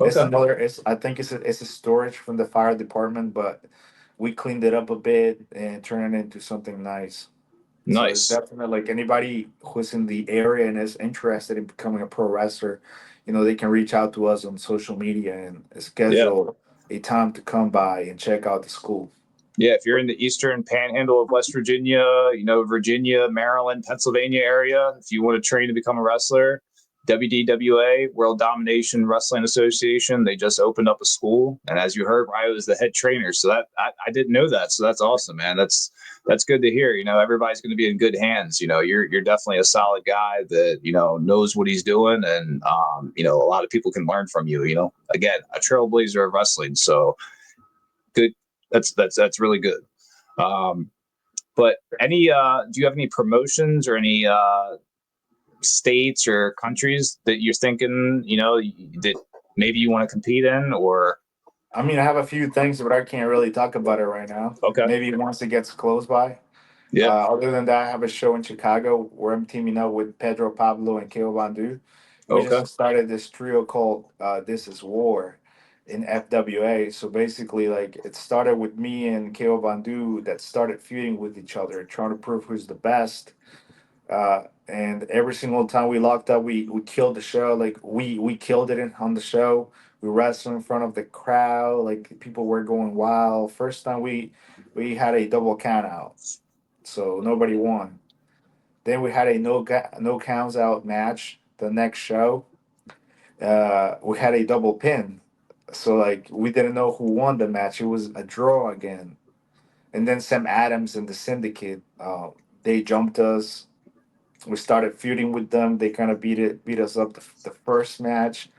Okay. I think it's a storage from the fire department, but we cleaned it up a bit and turned it into something nice. So it's Nice. definitely like anybody who's in the area and is interested in becoming a pro wrestler, they can reach out to us on social media and Yeah. schedule a time to come by and check out the school. Yeah, if you're in the eastern panhandle of West Virginia, Virginia, Maryland, Pennsylvania area, if you want to train to become a wrestler, WDWA, World Domination Wrestling Association, they just opened up a school. And as you heard, Ryo is the head trainer. So that I didn't know that. So that's awesome, man. That's good to hear. Everybody's going to be in good hands. You're definitely a solid guy that, knows what he's doing. And, a lot of people can learn from you, again, a trailblazer of wrestling. So good. That's really good. But any do you have any promotions or any states or countries that you're thinking, that maybe you want to compete in? Or I mean, I have a few things, but I can't really talk about it right now. okay. Maybe once it gets close by. Yeah. Other than that, I have a show in Chicago where I'm teaming up with Pedro Pablo and Keo Bandu. We Okay. just started this trio called This Is War in FWA. So basically, like, it started with me and Keo Bandu that started feuding with each other, trying to prove who's the best. And every single time we locked up, we killed the show. Like, we killed it on the show. We wrestled in front of the crowd. Like, people were going wild. First time we had a double count out, so nobody won. Then we had a no counts out match the next show. We had a double pin, so like we didn't know who won the match. It was a draw again. And then Sam Adams and the Syndicate, they jumped us. We started feuding with them. They kind of beat us up the first match,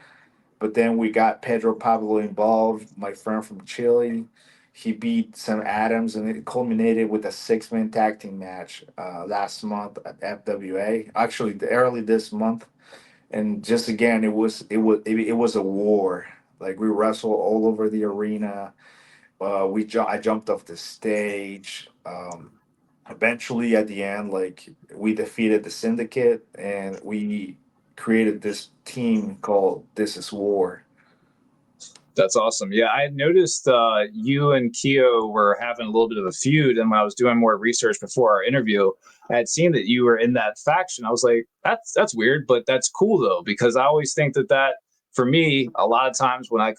but then we got Pedro Pablo involved, my friend from Chile. He beat Sam Adams, and it culminated with a six-man tag team match last month at FWA. Actually, early this month, and just again, it was a war. Like, we wrestled all over the arena. I jumped off the stage. Eventually, at the end, like, we defeated the Syndicate, and we created this team called This Is War. That's awesome. Yeah, I had noticed you and Keo were having a little bit of a feud, and when I was doing more research before our interview, I had seen that you were in that faction. I was like, that's weird, but that's cool though, because I always think that for me, a lot of times when I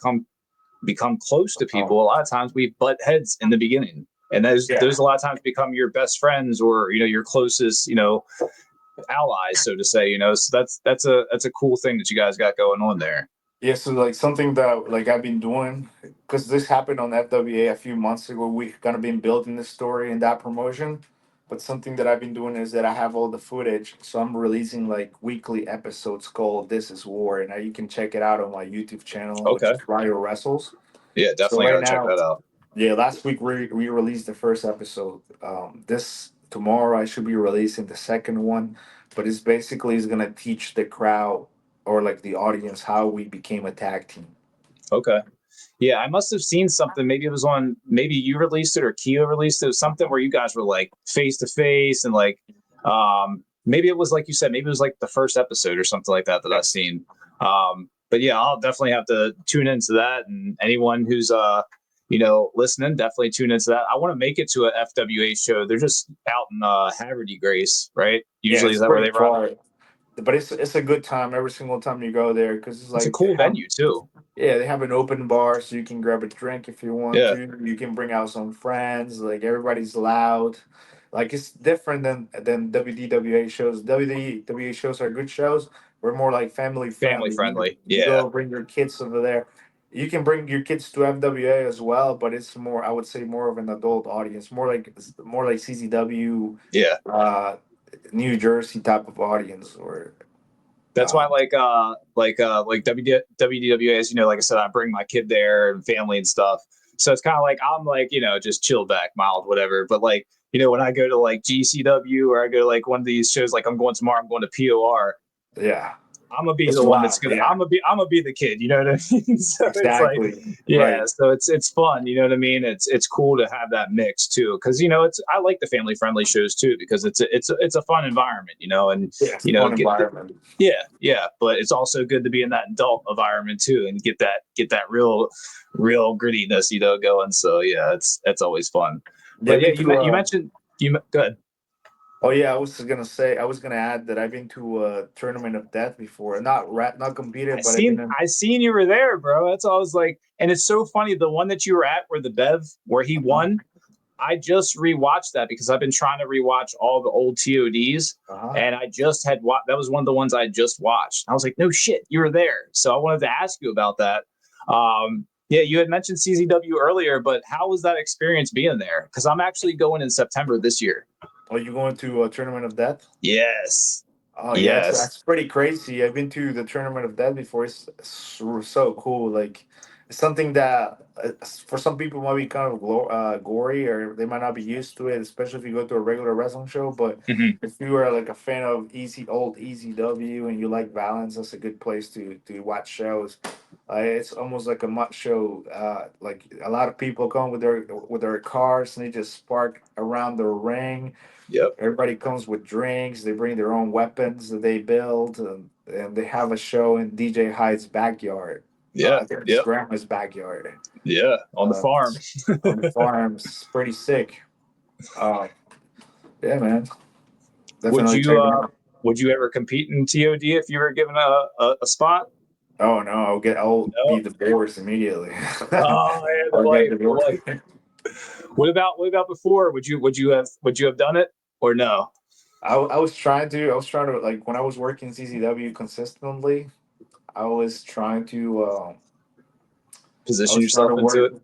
become close to people, a lot of times we butt heads in the beginning, and those a lot of times become your best friends or your closest allies, so to say. So that's a cool thing that you guys got going on there. Yeah, so like something that like I've been doing, because this happened on FWA a few months ago. We kind of been building this story and that promotion, but something that I've been doing is that I have all the footage, so I'm releasing like weekly episodes called "This Is War," and now you can check it out on my YouTube channel, which Okay. is Rayo Wrestles. Yeah, So definitely right gotta check now, that out. yeah, last week we released the first episode. This tomorrow I should be releasing the second one, but it's basically is gonna teach the crowd or like the audience how we became a tag team. Okay. Yeah, I must have seen something. Maybe it was on. Maybe you released it or Keo released it. It was something where you guys were like face to face and like, maybe it was like you said. Maybe it was like the first episode or something like that I've seen. But yeah, I'll definitely have to tune into that. And anyone who's listening, definitely tune into that. I want to make it to a FWA show. They're just out in Haverty Grace, right? Yeah, Usually, it's is that where pretty they run? far, but it's a good time every single time you go there because it's It's a like cool venue too. yeah, they have an open bar so you can grab a drink if you want Yeah. to. You can bring out some friends. Like, everybody's loud. Like, it's different than WDWA shows. WDWA shows are good shows. We're more like family Family friendly. friendly. You Yeah. go bring your kids over there. You can bring your kids to FWA as well, but it's more, I would say, more of an adult audience, more like CZW, Yeah. New Jersey type of audience. Or That's why um, like WDWA, as like I said, I bring my kid there and family and stuff. So it's kind of like I'm like just chill back, mild, whatever. But like when I go to like GCW or I go to like one of these shows, like I'm going tomorrow, I'm going to POR. yeah, I'm gonna be it's the one that's wild. gonna. Yeah, I'm gonna be the kid. You know what I mean? So it's like, exactly. yeah. Right. So it's fun. You know what I mean? It's cool to have that mix too, because I like the family friendly shows too because it's a fun environment. And Yeah, it's a fun get environment. yeah. But it's also good to be in that adult environment too and get that real grittiness going. So yeah, it's always fun. Yeah, But I've yeah, been to. you mentioned good. Oh yeah, I was gonna add that I've been to a tournament of death before. Not competed, but I've been in. I seen you were there, bro. That's all I was like. And it's so funny. The one that you were at where the Bev, where he Uh-huh. won, I just rewatched that because I've been trying to rewatch all the old TODs. Uh-huh. And I just had that was one of the ones I just watched. I was like, no shit, you were there. So I wanted to ask you about that. Yeah, you had mentioned CZW earlier, but how was that experience being there? Because I'm actually going in September this year. Are you going to a tournament of death? Yes. Oh yeah, Yes. that's pretty crazy. I've been to the tournament of death before. It's so cool. Like, something that for some people might be kind of gory, or they might not be used to it, especially if you go to a regular wrestling show. But Mhm. if you are like a fan of old ECW and you like violence, that's a good place to watch shows. It's almost like a mutt show. Like a lot of people come with their cars and they just spark around the ring. Yep. Everybody comes with drinks. They bring their own weapons that they build, and they have a show in DJ Hyde's backyard. Yeah. I think it's Yep. grandma's backyard. Yeah. On the Uh, farm. on the farm. It's pretty sick. Uh, yeah, man. Would Definitely you check it out. would you ever compete in TOD if you were given a spot? Oh no, I'll be No. divorced immediately. Oh yeah, the I'll get wife, the divorced. wife. What about before? Would you have done it or no? I was trying to like when I was working CCW consistently. I was trying to I Position was trying yourself to into work. it.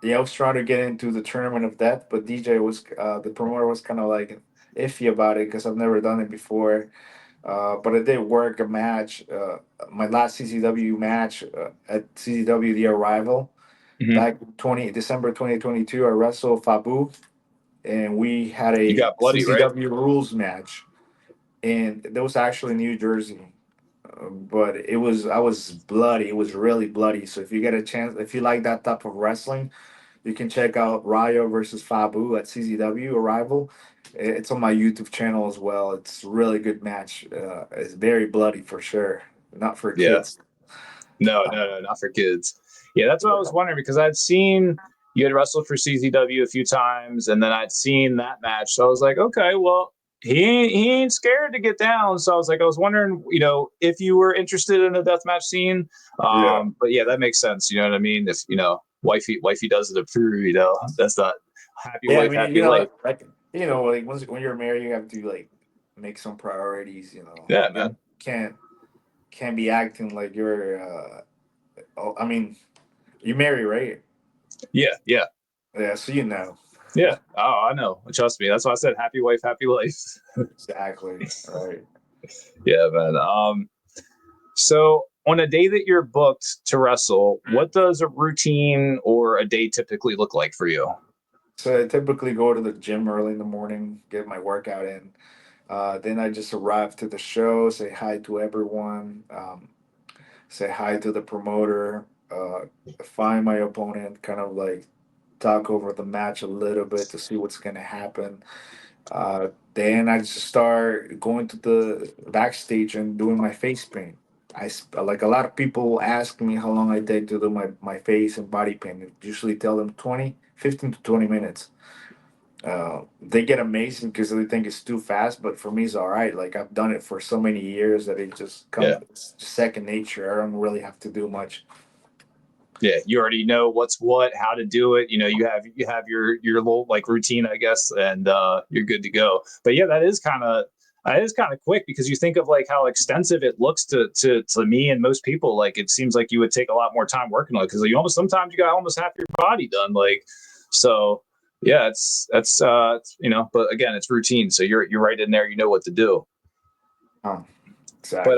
Yeah, I was trying to get into the tournament of death, but DJ was the promoter was kind of like iffy about it because I've never done it before. But I did work a match, my last CCW match at CCW The Arrival Mhm. back 20 December 2022. I wrestled Fabu, and we had You a got bloody, right? CCW rules match, and that was actually in New Jersey. But I was bloody. It was really bloody. So if you get a chance, if you like that type of wrestling, you can check out Rayo versus Fabu at CZW Arrival. It's on my YouTube channel as well. It's a really good match. It's very bloody for sure. Not for Yeah. kids. No, Uh, no, no, not for kids. Yeah, that's what I was yeah. wondering because I'd seen you had wrestled for CZW a few times, and then I'd seen that match. So I was like, okay, well, he ain't scared to get down. So I was wondering, if you were interested in a deathmatch scene. Yeah. But yeah, that makes sense. You know what I mean? If wifey does it approve, that's not happy Yeah, I wife, mean, happy life. like when you're married, you have to like make some priorities. Yeah, You man. can't can't be acting like you're. I mean, you marry, right? Yeah, yeah, Yeah, so you know. yeah. Oh, I know. Trust me. That's why I said happy wife, happy life. Exactly. Right. Yeah, man. So on a day that you're booked to wrestle, what does a routine or a day typically look like for you? So I typically go to the gym early in the morning, get my workout in. Then I just arrive to the show, say hi to everyone, say hi to the promoter, find my opponent, kind of like talk over the match a little bit to see what's going to happen. Then I just start going to the backstage and doing my face paint. Like a lot of people ask me how long I take to do my face and body paint. I usually tell them 15 to 20 minutes. They get amazing because they think it's too fast, but for me, it's all right. Like I've done it for so many years that it just Yeah. comes it's just second nature. I don't really have to do much. Yeah, you already know what's what, how to do it. You have your little like routine, I guess, and you're good to go. But yeah, that is kind of quick because you think of like how extensive it looks to me and most people. Like it seems like you would take a lot more time working on it because you almost sometimes you got almost half your body done. Like so, yeah, But again, it's routine, so you're right in there. You know what to do. Oh, But exactly.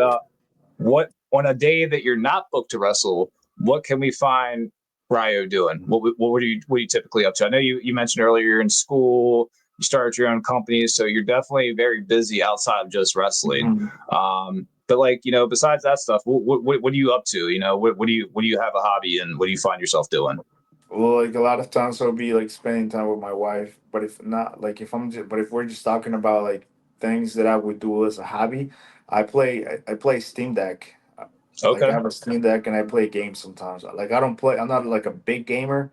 what on a day that you're not booked to wrestle, what can we find Ryo doing? What are you typically up to? I know you mentioned earlier you're in school, you started your own company, so you're definitely very busy outside of just wrestling. Mhm. But besides that stuff, what are you up to? What do you have a hobby and what do you find yourself doing? Well, like a lot of times I'll be like spending time with my wife, but if not, like if we're just talking about like things that I would do as a hobby, I play Steam Deck. Like I Okay. have a Steam Deck and I play games sometimes. Like I don't play. I'm not like a big gamer,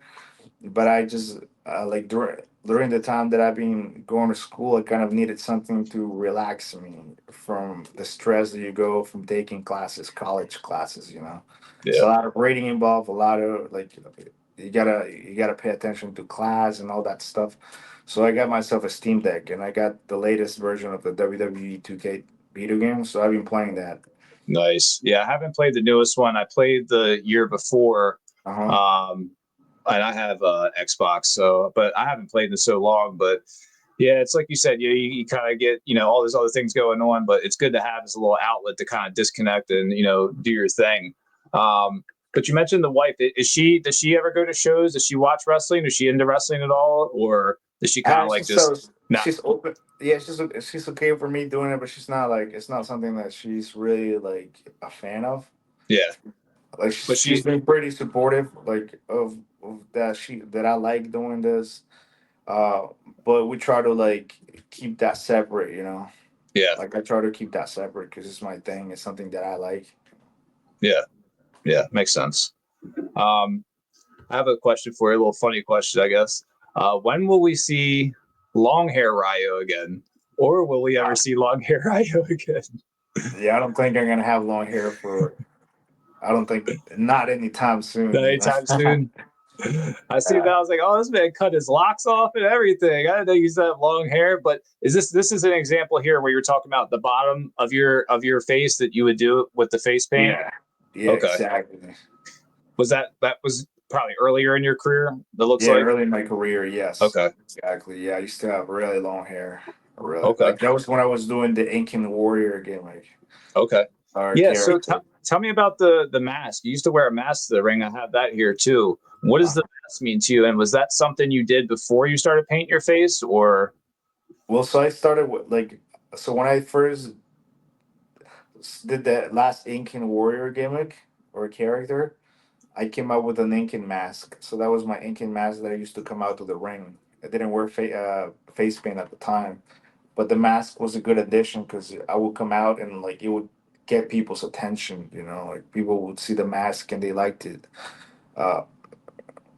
but I just like during the time that I've been going to school, I kind of needed something to relax me from the stress that you go from taking classes, college classes. It's Yeah. a lot of reading involved, a lot of like you gotta pay attention to class and all that stuff. So I got myself a Steam Deck and I got the latest version of the WWE 2K video game. So I've been playing that. Nice. Yeah, I haven't played the newest one. I played the year before. Uh huh. Um, and I have Xbox, but I haven't played in so long. But yeah, it's like you said, you kind of get all these other things going on, but it's good to have as a little outlet to kind of disconnect and do your thing. Um, But you mentioned the wife. Does she ever go to shows? Does she watch wrestling? Is she into wrestling at all? Or does she kind of like just not? She's open. Yeah, she's okay for me doing it, but she's not like it's not something that she's really like a fan of. Yeah. Like But she's been pretty supportive, like of that I like doing this. Uh, but we try to like keep that separate, you know. Yeah. Like I try to keep that separate because it's my thing. It's something that I like. Yeah. Yeah. Makes sense. I have a question for you, a little funny question, I guess. When will we see long hair Ryo again? Or will we ever see long hair Ryo again? Yeah, I don't think I'm gonna have long hair for. I don't think not anytime soon. Not You know. anytime soon. I see that. I was like, oh, this man cut his locks off and everything. I didn't know he used to have long hair. But this is an example here where you're talking about the bottom of your face that you would do with the face paint? Yeah. Yeah, Okay. exactly. Was that was probably earlier in your career? That looks Yeah, like. early in my career, yes. Okay. Exactly. Yeah, I used to have really long hair. Really. Okay. Like that was when I was doing the Incan Warrior game, like Okay. our Yeah. So character. tell me about the mask. You used to wear a mask to the ring. I have that here too. What does the mask mean to you? And was that something you did before you started painting your face, or? Well, so I started with like so when I first did that last Incan Warrior gimmick or character, I came out with an Incan mask. So that was my Incan mask that I used to come out to the ring. I didn't wear face paint at the time, but the mask was a good addition because I would come out and like it would get people's attention. You know, like people would see the mask and they liked it. Uh,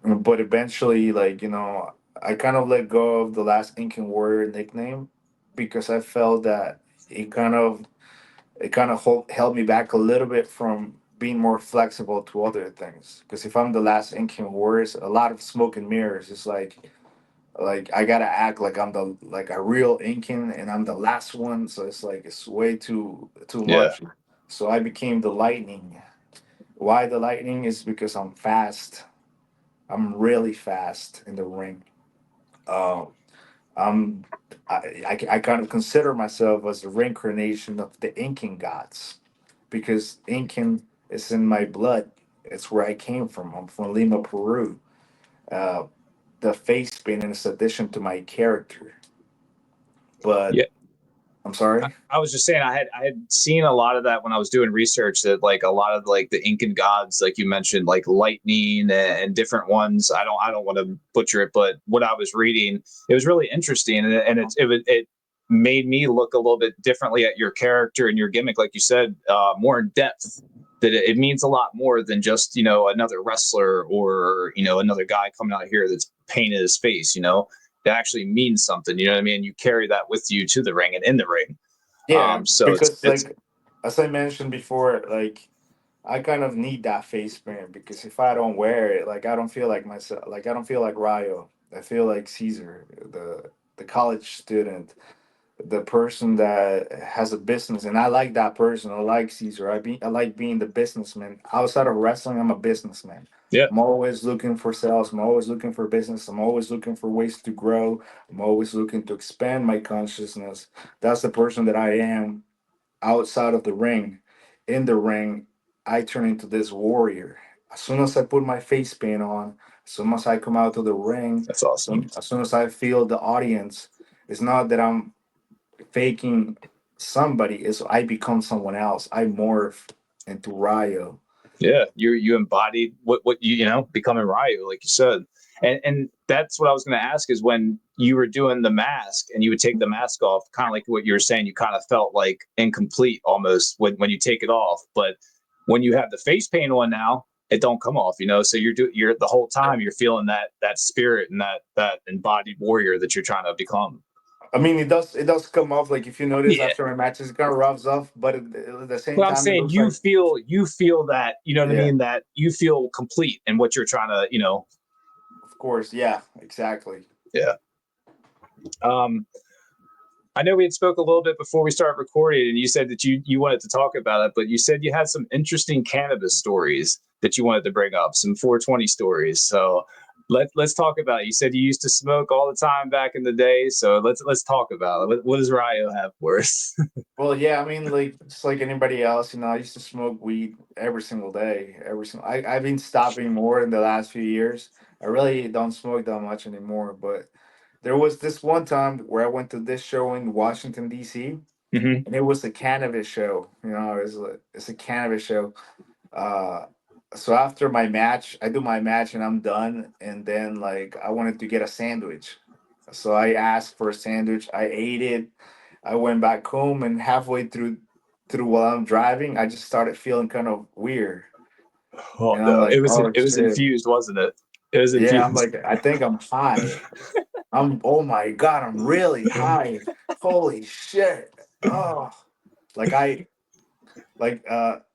but eventually, like I kind of let go of the last Incan Warrior nickname because I felt that it kind of held me back a little bit from being more flexible to other things. Because if I'm the last Incan Warriors, a lot of smoke and mirrors. It's like I gotta act like I'm the like a real Incan and I'm the last one. So it's like it's way too Yeah. much. So I became the Lightning. Why the Lightning is because I'm fast. I'm really fast in the ring. Um, I'm I kind of consider myself as a reincarnation of the Incan gods because Incan is in my blood. It's where I came from. I'm from Lima, Peru. Uh, the face paint is addition to my character. But Yeah. I'm sorry. I was just saying I had seen a lot of that when I was doing research, that like a lot of like the Incan gods, like you mentioned, like lightning and different ones. I don't want to butcher it, but what I was reading, it was really interesting, and it made me look a little bit differently at your character and your gimmick, like you said, more in depth. That it means a lot more than just another wrestler or another guy coming out here that's painted his face. It actually means something. You know what I mean? You carry that with you to the ring and in the ring. Yeah, So because it's like as I mentioned before, like I kind of need that face paint because if I don't wear it, like I don't feel like myself. Like I don't feel like Ryo. I feel like Caesar, the college student, the person that has a business, and I like that person. I like Caesar. I like being the businessman. Outside of wrestling, I'm a businessman. yeah, I'm always looking for sales. I'm always looking for business. I'm always looking for ways to grow. I'm always looking to expand my consciousness. That's the person that I am outside of the ring. In the ring, I turn into this warrior. As soon as I put my face paint on, as soon as I come out to the ring, that's awesome. as soon as I feel the audience, it's not that I'm faking somebody, is I become someone else. I morph into Ryo. Yeah, you embodied what becoming Ryu, like you said, and that's what I was going to ask is when you were doing the mask and you would take the mask off, kind of like what you were saying, you kind of felt like incomplete almost when you take it off, but when you have the face paint on now, it don't come off, so you're the whole time you're feeling that spirit and that embodied warrior that you're trying to become. I mean, it does come off. Like if you notice Yeah. after my matches, it kind of rubs off, but at the same Well, I'm time, it saying looks like you feel that, what I yeah, mean, that you feel complete in what you're trying to, of course, yeah, exactly. yeah. Um, I know we had spoke a little bit before we started recording, and you said that you wanted to talk about it, but you said you had some interesting cannabis stories that you wanted to bring up, some 420 stories. So let's talk about it. You said you used to smoke all the time back in the day, so let's talk about it. What does Rayo have for us? Well, yeah, I mean, like just like anybody else, I used to smoke weed every single day. I've been stopping more in the last few years. I really don't smoke that much anymore. But there was this one time where I went to this show in Washington D.C. Hmm. and it was a cannabis show. It's a cannabis show. Uh, so after my match, I do my match and I'm done. And then like I wanted to get a sandwich. So I asked for a sandwich. I ate it. I went back home and halfway through while I'm driving, I just started feeling kind of weird. Oh And I'm no, like, oh it was shit. infused, wasn't it? It was Yeah, I'm infused. like, I think I'm high. Oh my God, I'm really high. Holy shit. Oh, like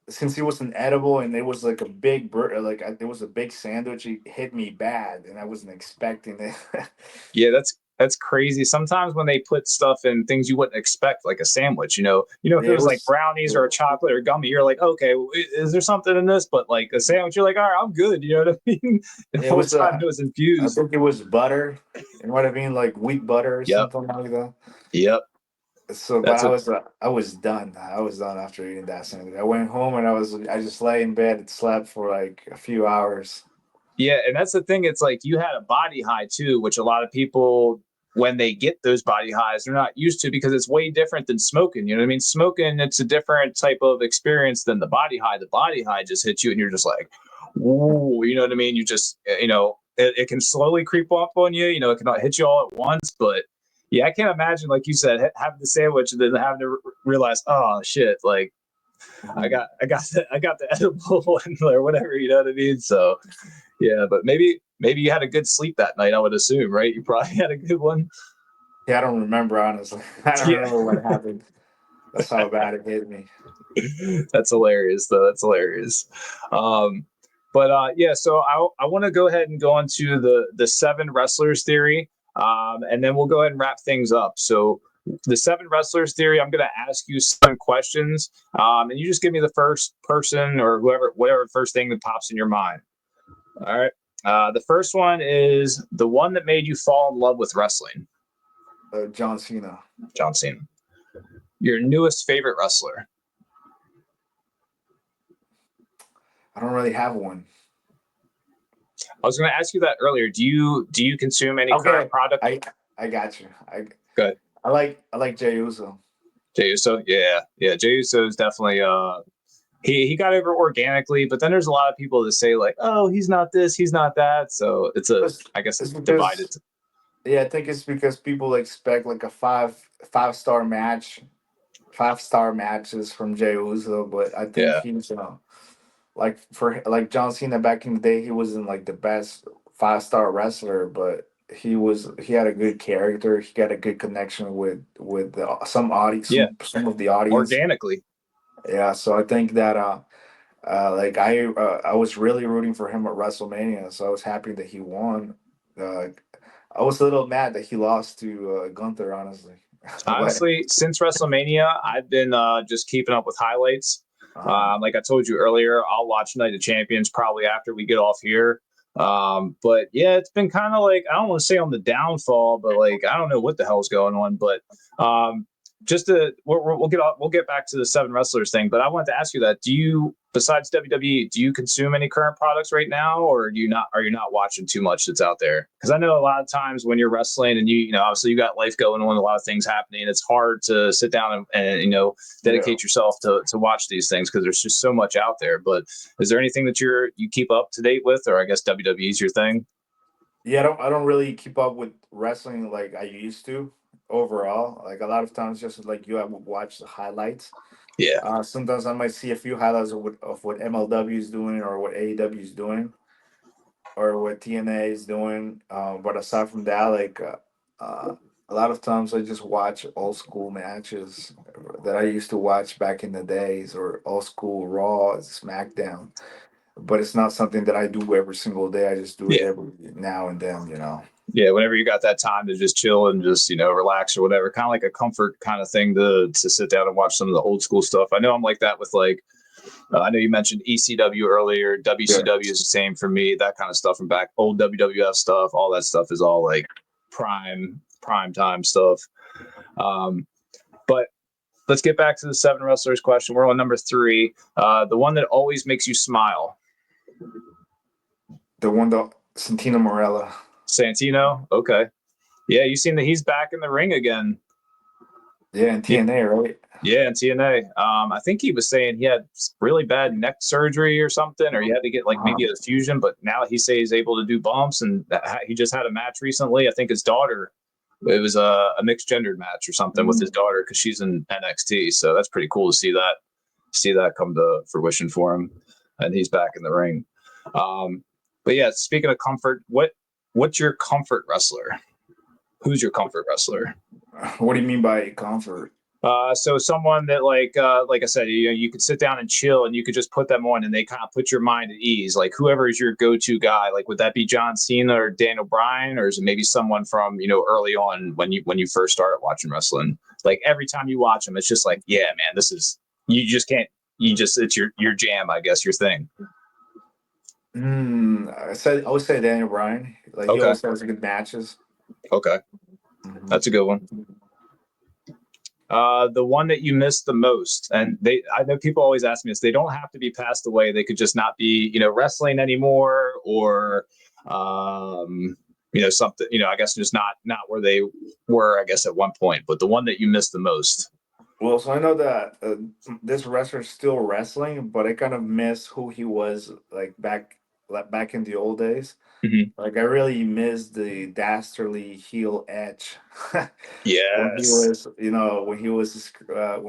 since it was an edible and it was like a big it was a big sandwich, it hit me bad and I wasn't expecting it. Yeah, that's crazy. Sometimes when they put stuff in things you wouldn't expect, like a sandwich, if it Yeah, it was like was brownies or a chocolate or gummy, you're like, okay, well, is there something in this? But like a sandwich, you're like, all right, I'm good. You know what I mean? And the it whole was time it was I infused. think it was butter. It might have been like wheat butter or Yep, something like that. yep. So, but That's what. I was done. I was done after eating that sandwich. I went home and I just lay in bed and slept for like a few hours. Yeah, and that's the thing. It's like you had a body high too, which a lot of people, when they get those body highs, they're not used to because it's way different than smoking. You know what I mean? Smoking, it's a different type of experience than the body high. The body high just hits you, and you're just like, "Ooh," you know what I mean? You just, it can slowly creep up on you. It cannot hit you all at once, but yeah, I can't imagine, like you said, having the sandwich and then having to realize, oh shit, like I got the edible one or whatever. You know what I mean? So yeah, but maybe you had a good sleep that night, I would assume, right? You probably had a good one. Yeah, I don't remember honestly. I don't Yeah. remember what happened. That's how bad it hit me. That's hilarious though. That's hilarious. Um but yeah, so I want to go ahead and go on to the seven wrestlers theory. And then we'll go ahead and wrap things up. So the seven wrestlers theory, I'm going to ask you some questions, and you just give me the first person or whatever first thing that pops in your mind. All right. The first one is the one that made you fall in love with wrestling. John Cena. John Cena. Your newest favorite wrestler. I don't really have one. I was going to ask you that earlier. Do you consume any current Okay, product? I got you. Good. I like Jey Uso. Jey Uso. Yeah. Jey Uso is definitely he got over organically, but then there's a lot of people that say like, oh, he's not this, he's not that. So I guess It's it's divided. because yeah, I think it's because people expect like a five-star match, 5-star matches from Jey Uso, but I think Yeah. he's like for like John Cena back in the day, he wasn't like the best 5-star wrestler, but he had a good character. He got a good connection with some audience, Yeah. some of the audience. Organically. Yeah, so I think that like I was really rooting for him at WrestleMania, so I was happy that he won. Uh, I was a little mad that he lost to Gunther, honestly. But Honestly, since WrestleMania, I've been just keeping up with highlights. uh, Like I told you earlier, I'll watch Night of Champions probably after we get off here. But yeah, it's been kind of like, I don't want to say on the downfall, but like I don't know what the hell's going on. But just to we'll get back to the seven wrestlers thing. But I wanted to ask you that: do you, besides WWE, do you consume any current products right now, or do you not? Are you not watching too much that's out there? Because I know a lot of times when you're wrestling and obviously you got life going on, a lot of things happening. It's hard to sit down and yeah, dedicate yourself to watch these things because there's just so much out there. But is there anything that you keep up to date with, or I guess WWE's your thing? yeah, I don't really keep up with wrestling like I used to overall. Like a lot of times, just like you, I would watch the highlights. Yeah, Sometimes I might see a few highlights of what MLW is doing or what AEW is doing or what TNA is doing. But aside from that, a lot of times I just watch old school matches that I used to watch back in the days or old school Raw, SmackDown. But it's not something that I do every single day. I just do it yeah. every now and then. Yeah, whenever you got that time to just chill and just relax or whatever, kind of like a comfort kind of thing to sit down and watch some of the old school stuff. I know I'm like that with like I know you mentioned ECW earlier. Yeah. WCW is the same for me. That kind of stuff from back, old WWF stuff. All that stuff is all like prime time stuff. But let's get back to the 7 wrestlers question. We're on number 3. The one that always makes you smile. The one that Santino Marella. Santino. Okay. Yeah, you seen that he's back in the ring again. Yeah, in TNA, right? Yeah, in TNA. I think he was saying he had really bad neck surgery or something, or he had to get like maybe a fusion, but now he says he's able to do bumps, and he just had a match recently. I think his daughter, it was a mixed gendered match or something with his daughter because she's in NXT. So that's pretty cool to see that come to fruition for him, and he's back in the ring. But yeah, speaking of comfort, what's your comfort wrestler? Who's your comfort wrestler? What do you mean by comfort? So someone that like I said, you could sit down and chill and you could just put them on and they kind of put your mind at ease. Like whoever is your go-to guy, like would that be John Cena or Daniel Bryan, or is it maybe someone from, early on when you first started watching wrestling? Like every time you watch them, it's just like, yeah, man, it's your jam, I guess, your thing. I would say Daniel Bryan. Like he always has good matches. Okay. That's a good one. The one that you missed the most, and I know people always ask me this, they don't have to be passed away. They could just not be, wrestling anymore, or, something, I guess just not where they were, I guess, at one point, but the one that you missed the most. Well, so I know that this wrestler's still wrestling, but I kind of miss who he was like back in the old days. Mm-hmm. Like I really miss the dastardly heel Edge. Yes. When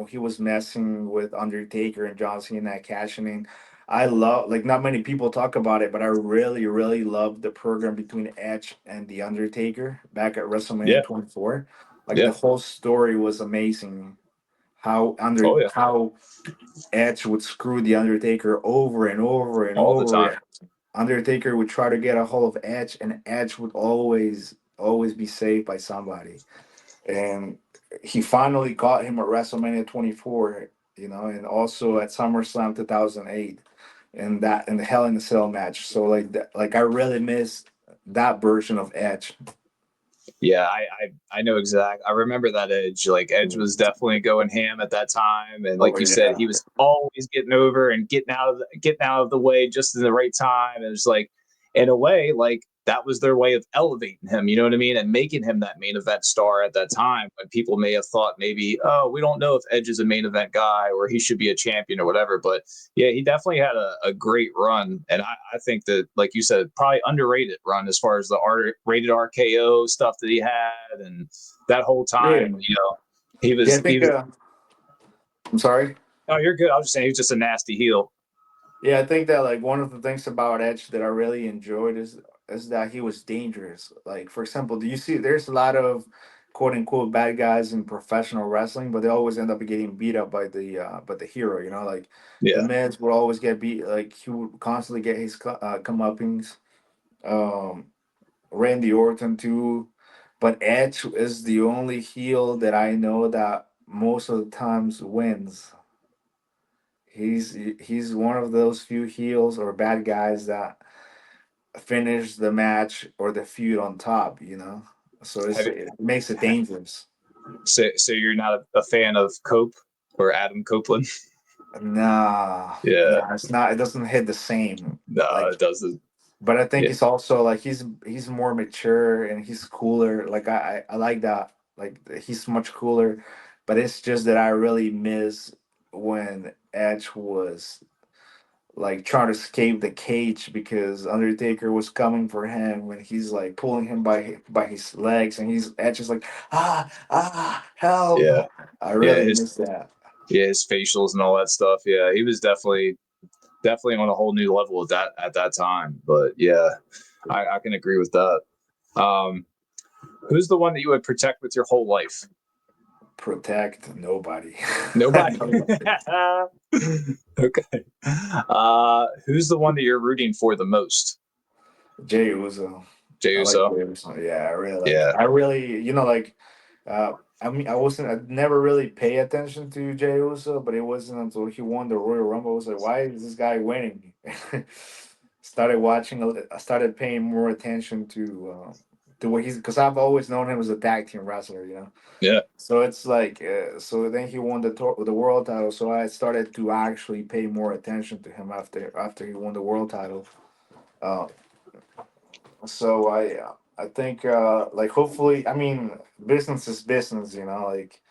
he was messing with Undertaker and John Cena cashing in. I love, like, not many people talk about it, but I really, really love the program between Edge and the Undertaker back at WrestleMania 24. Like the whole story was amazing. How Edge would screw the Undertaker over and over and all over. The time. Undertaker would try to get a hold of Edge, and Edge would always be saved by somebody. And he finally got him at WrestleMania 24, and also at SummerSlam 2008, in the Hell in a Cell match. So like I really miss that version of Edge. Yeah, I know exactly. I remember that Edge. Like Edge was definitely going ham at that time, and like you said, he was always getting over and getting out of the way just in the right time. It was like, in a way, like that was their way of elevating him. You know what I mean? And making him that main event star at that time. When people may have thought maybe, oh, we don't know if Edge is a main event guy or he should be a champion or whatever. But yeah, he definitely had a great run, and I think that, like you said, probably underrated run as far as the rated RKO stuff that he had, and that whole time, he was. I'm sorry. Oh, you're good. I was just saying he was just a nasty heel. Yeah, I think that like one of the things about Edge that I really enjoyed is that he was dangerous. Like, for example, do you see there's a lot of quote unquote bad guys in professional wrestling, but they always end up getting beat up by the hero. Like the Miz would always get beat. Like he would constantly get his comeuppings. Randy Orton too, but Edge is the only heel that I know that most of the times wins. He's one of those few heels or bad guys that finish the match or the feud on top, So it makes it dangerous. So you're not a fan of Cope or Adam Copeland? Nah. Yeah. It's not. It doesn't hit the same. No, it doesn't. But I think it's also like he's more mature and he's cooler. Like I like that. Like he's much cooler. But it's just that I really miss when Edge was like trying to escape the cage because Undertaker was coming for him when he's like pulling him by his legs and Edge is like help. Yeah. I really miss that. Yeah, his facials and all that stuff. Yeah, he was definitely on a whole new level at that time. But yeah, I can agree with that. Who's the one that you would protect with your whole life? Protect nobody. Nobody. Okay. Who's the one that you're rooting for the most? Jey Uso. Yeah, I really like it. I really, I mean, I never really pay attention to Jey Uso, but it wasn't until he won the Royal Rumble. I was like, why is this guy winning? I started paying more attention to what he's, because I've always known him as a tag team wrestler, you know. Yeah. So it's like, so then he won the world title. So I started to actually pay more attention to him after he won the world title. Uh, so I think like hopefully, I mean, business is business, you know. Like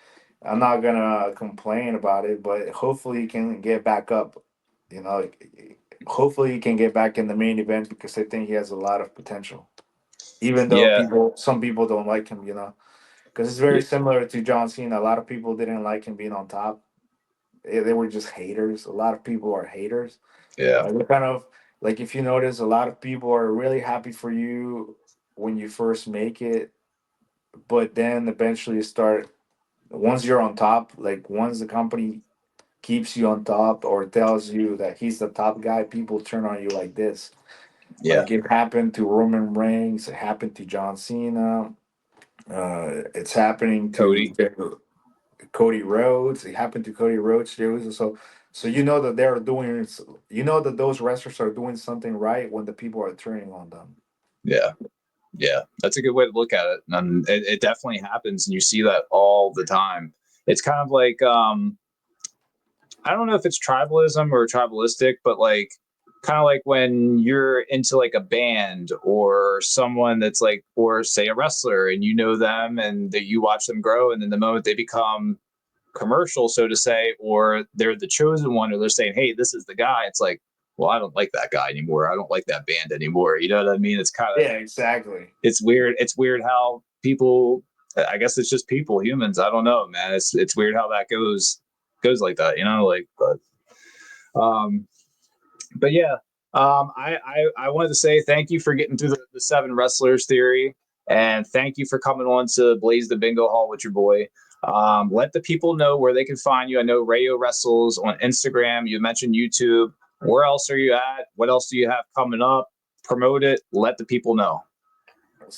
I'm not gonna complain about it, but hopefully he can get back up. You know, like, hopefully he can get back in the main event because I think he has a lot of potential. Even though Yeah. some people don't like him, you know, because it's very similar to John Cena. A lot of people didn't like him being on top. They were just haters. A lot of people are haters. Yeah. They're kind of like, if you notice, a lot of people are really happy for you when you first make it, but then eventually you start, once you're on top, like once the company keeps you on top or tells you that he's the top guy, people turn on you like this. Yeah. Like it happened to Roman Reigns, it happened to John Cena, it's happening to Cody Rhodes. It happened to Cody Rhodes too. So you know that they're doing, you know that those wrestlers are doing something right when the people are turning on them. Yeah. Yeah. That's a good way to look at it. And it definitely happens. And you see that all the time. It's kind of like, I don't know if it's tribalism or tribalistic, but like, kind of like when you're into like a band or someone that's like, or say a wrestler and you know them and that you watch them grow. And then the moment they become commercial, so to say, or they're the chosen one, or they're saying, hey, this is the guy, it's like, well, I don't like that guy anymore, I don't like that band anymore, you know what I mean? It's kind of, Yeah, exactly. it's weird how people, I guess it's just people, humans, I don't know, man, it's weird how that goes like that, you know, like, um but yeah, I wanted to say thank you for getting through the seven wrestlers theory, and thank you for coming on to Blaze the Bingo Hall with your boy. Let the people know where they can find you. I know Rayo wrestles on Instagram. You mentioned YouTube. Where else are you at? What else do you have coming up? Promote it. Let the people know.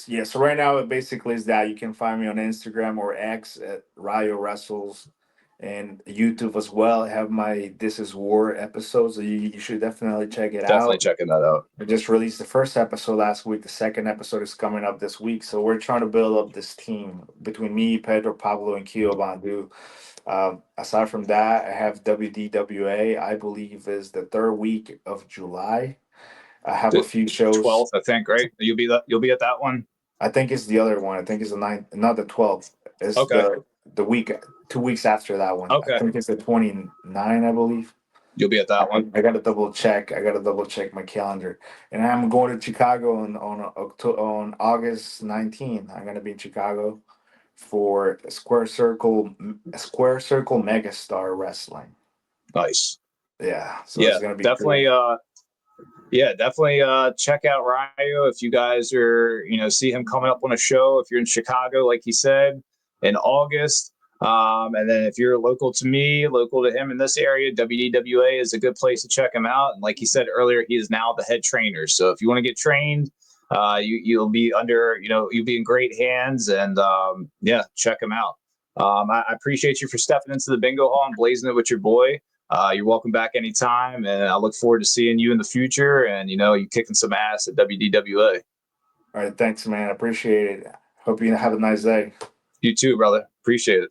Yeah, so right now it basically is that you can find me on Instagram or X at Rayo Wrestles, and YouTube as well. I have my This Is War episodes, so you should definitely check it Definitely out. checking that out. I just released the first episode last week. The second episode is coming up this week. So we're trying to build up this team between me, Pedro, Pablo, and Kio Bandu. Aside from that, I have WDWA, I believe is the third week of July. I have a few shows. 12th, I think, right? You'll be at that one. I think it's the other one. I think it's the 9th, not the 12th. It's Okay. the week, 2 weeks after that one. Okay. I think it's the 29, I believe. You'll be at that one. I gotta double check. I gotta double check my calendar. And I'm going to Chicago on August 19th. I'm gonna be in Chicago for Square Circle Megastar Wrestling. Nice. Yeah. So Yeah, it's gonna be definitely. cool. Definitely check out Rayo if you guys are, see him coming up on a show. If you're in Chicago, like he said, in August. And then if you're local to me, local to him in this area, WDWA is a good place to check him out. And like he said earlier, he is now the head trainer. So if you want to get trained, you'll be you'll be in great hands. And check him out. I appreciate you for stepping into the bingo hall and blazing it with your boy. You're welcome back anytime, and I look forward to seeing you in the future. And you kicking some ass at WDWA. All right, thanks, man. I appreciate it. Hope you have a nice day. You too, brother. Appreciate it.